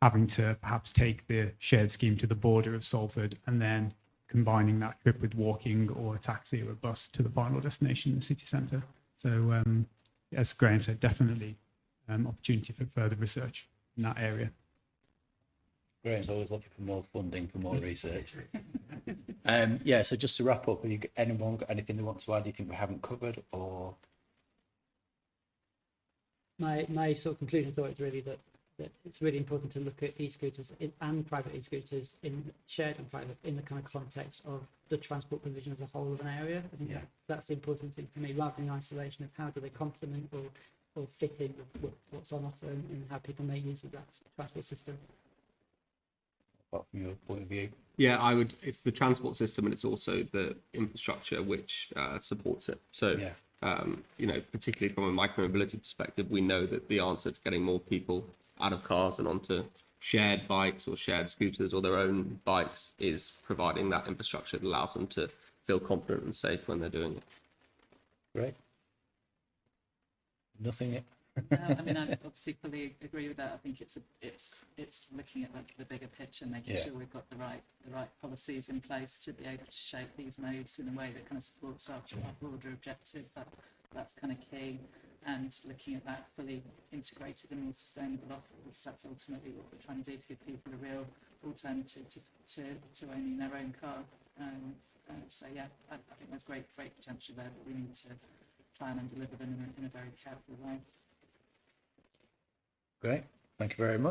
having to perhaps take the shared scheme to the border of Salford and then combining that trip with walking or a taxi or a bus to the final destination in the city centre. So as Graham said, definitely opportunity for further research in that area. Graham's always looking for more funding for more research. Yeah, so just to wrap up, anyone got anything they want to add you think we haven't covered, or? My sort of conclusion thought is really that it's really important to look at e-scooters and private e-scooters in shared and private in the kind of context of the transport provision as a whole of an area. I think that's the important thing for me, rather than isolation of how do they complement or fit in with what's on offer and how people make use of that transport system. Apart from your point of view? Yeah, it's the transport system and it's also the infrastructure which supports it. So, particularly from a micromobility perspective, we know that the answer to getting more people out of cars and onto shared bikes or shared scooters or their own bikes is providing that infrastructure that allows them to feel confident and safe when they're doing it. Great. Nothing. I mean, I obviously fully agree with that. I think it's looking at the bigger picture, making sure we've got the right policies in place to be able to shape these modes in a way that kind of supports our broader objectives. That's kind of key. And looking at that fully integrated and more sustainable offer, which that's ultimately what we're trying to do, to give people a real alternative to owning their own car. So yeah, I think there's great potential there, but we need to plan and deliver them in a very careful way. Great, thank you very much.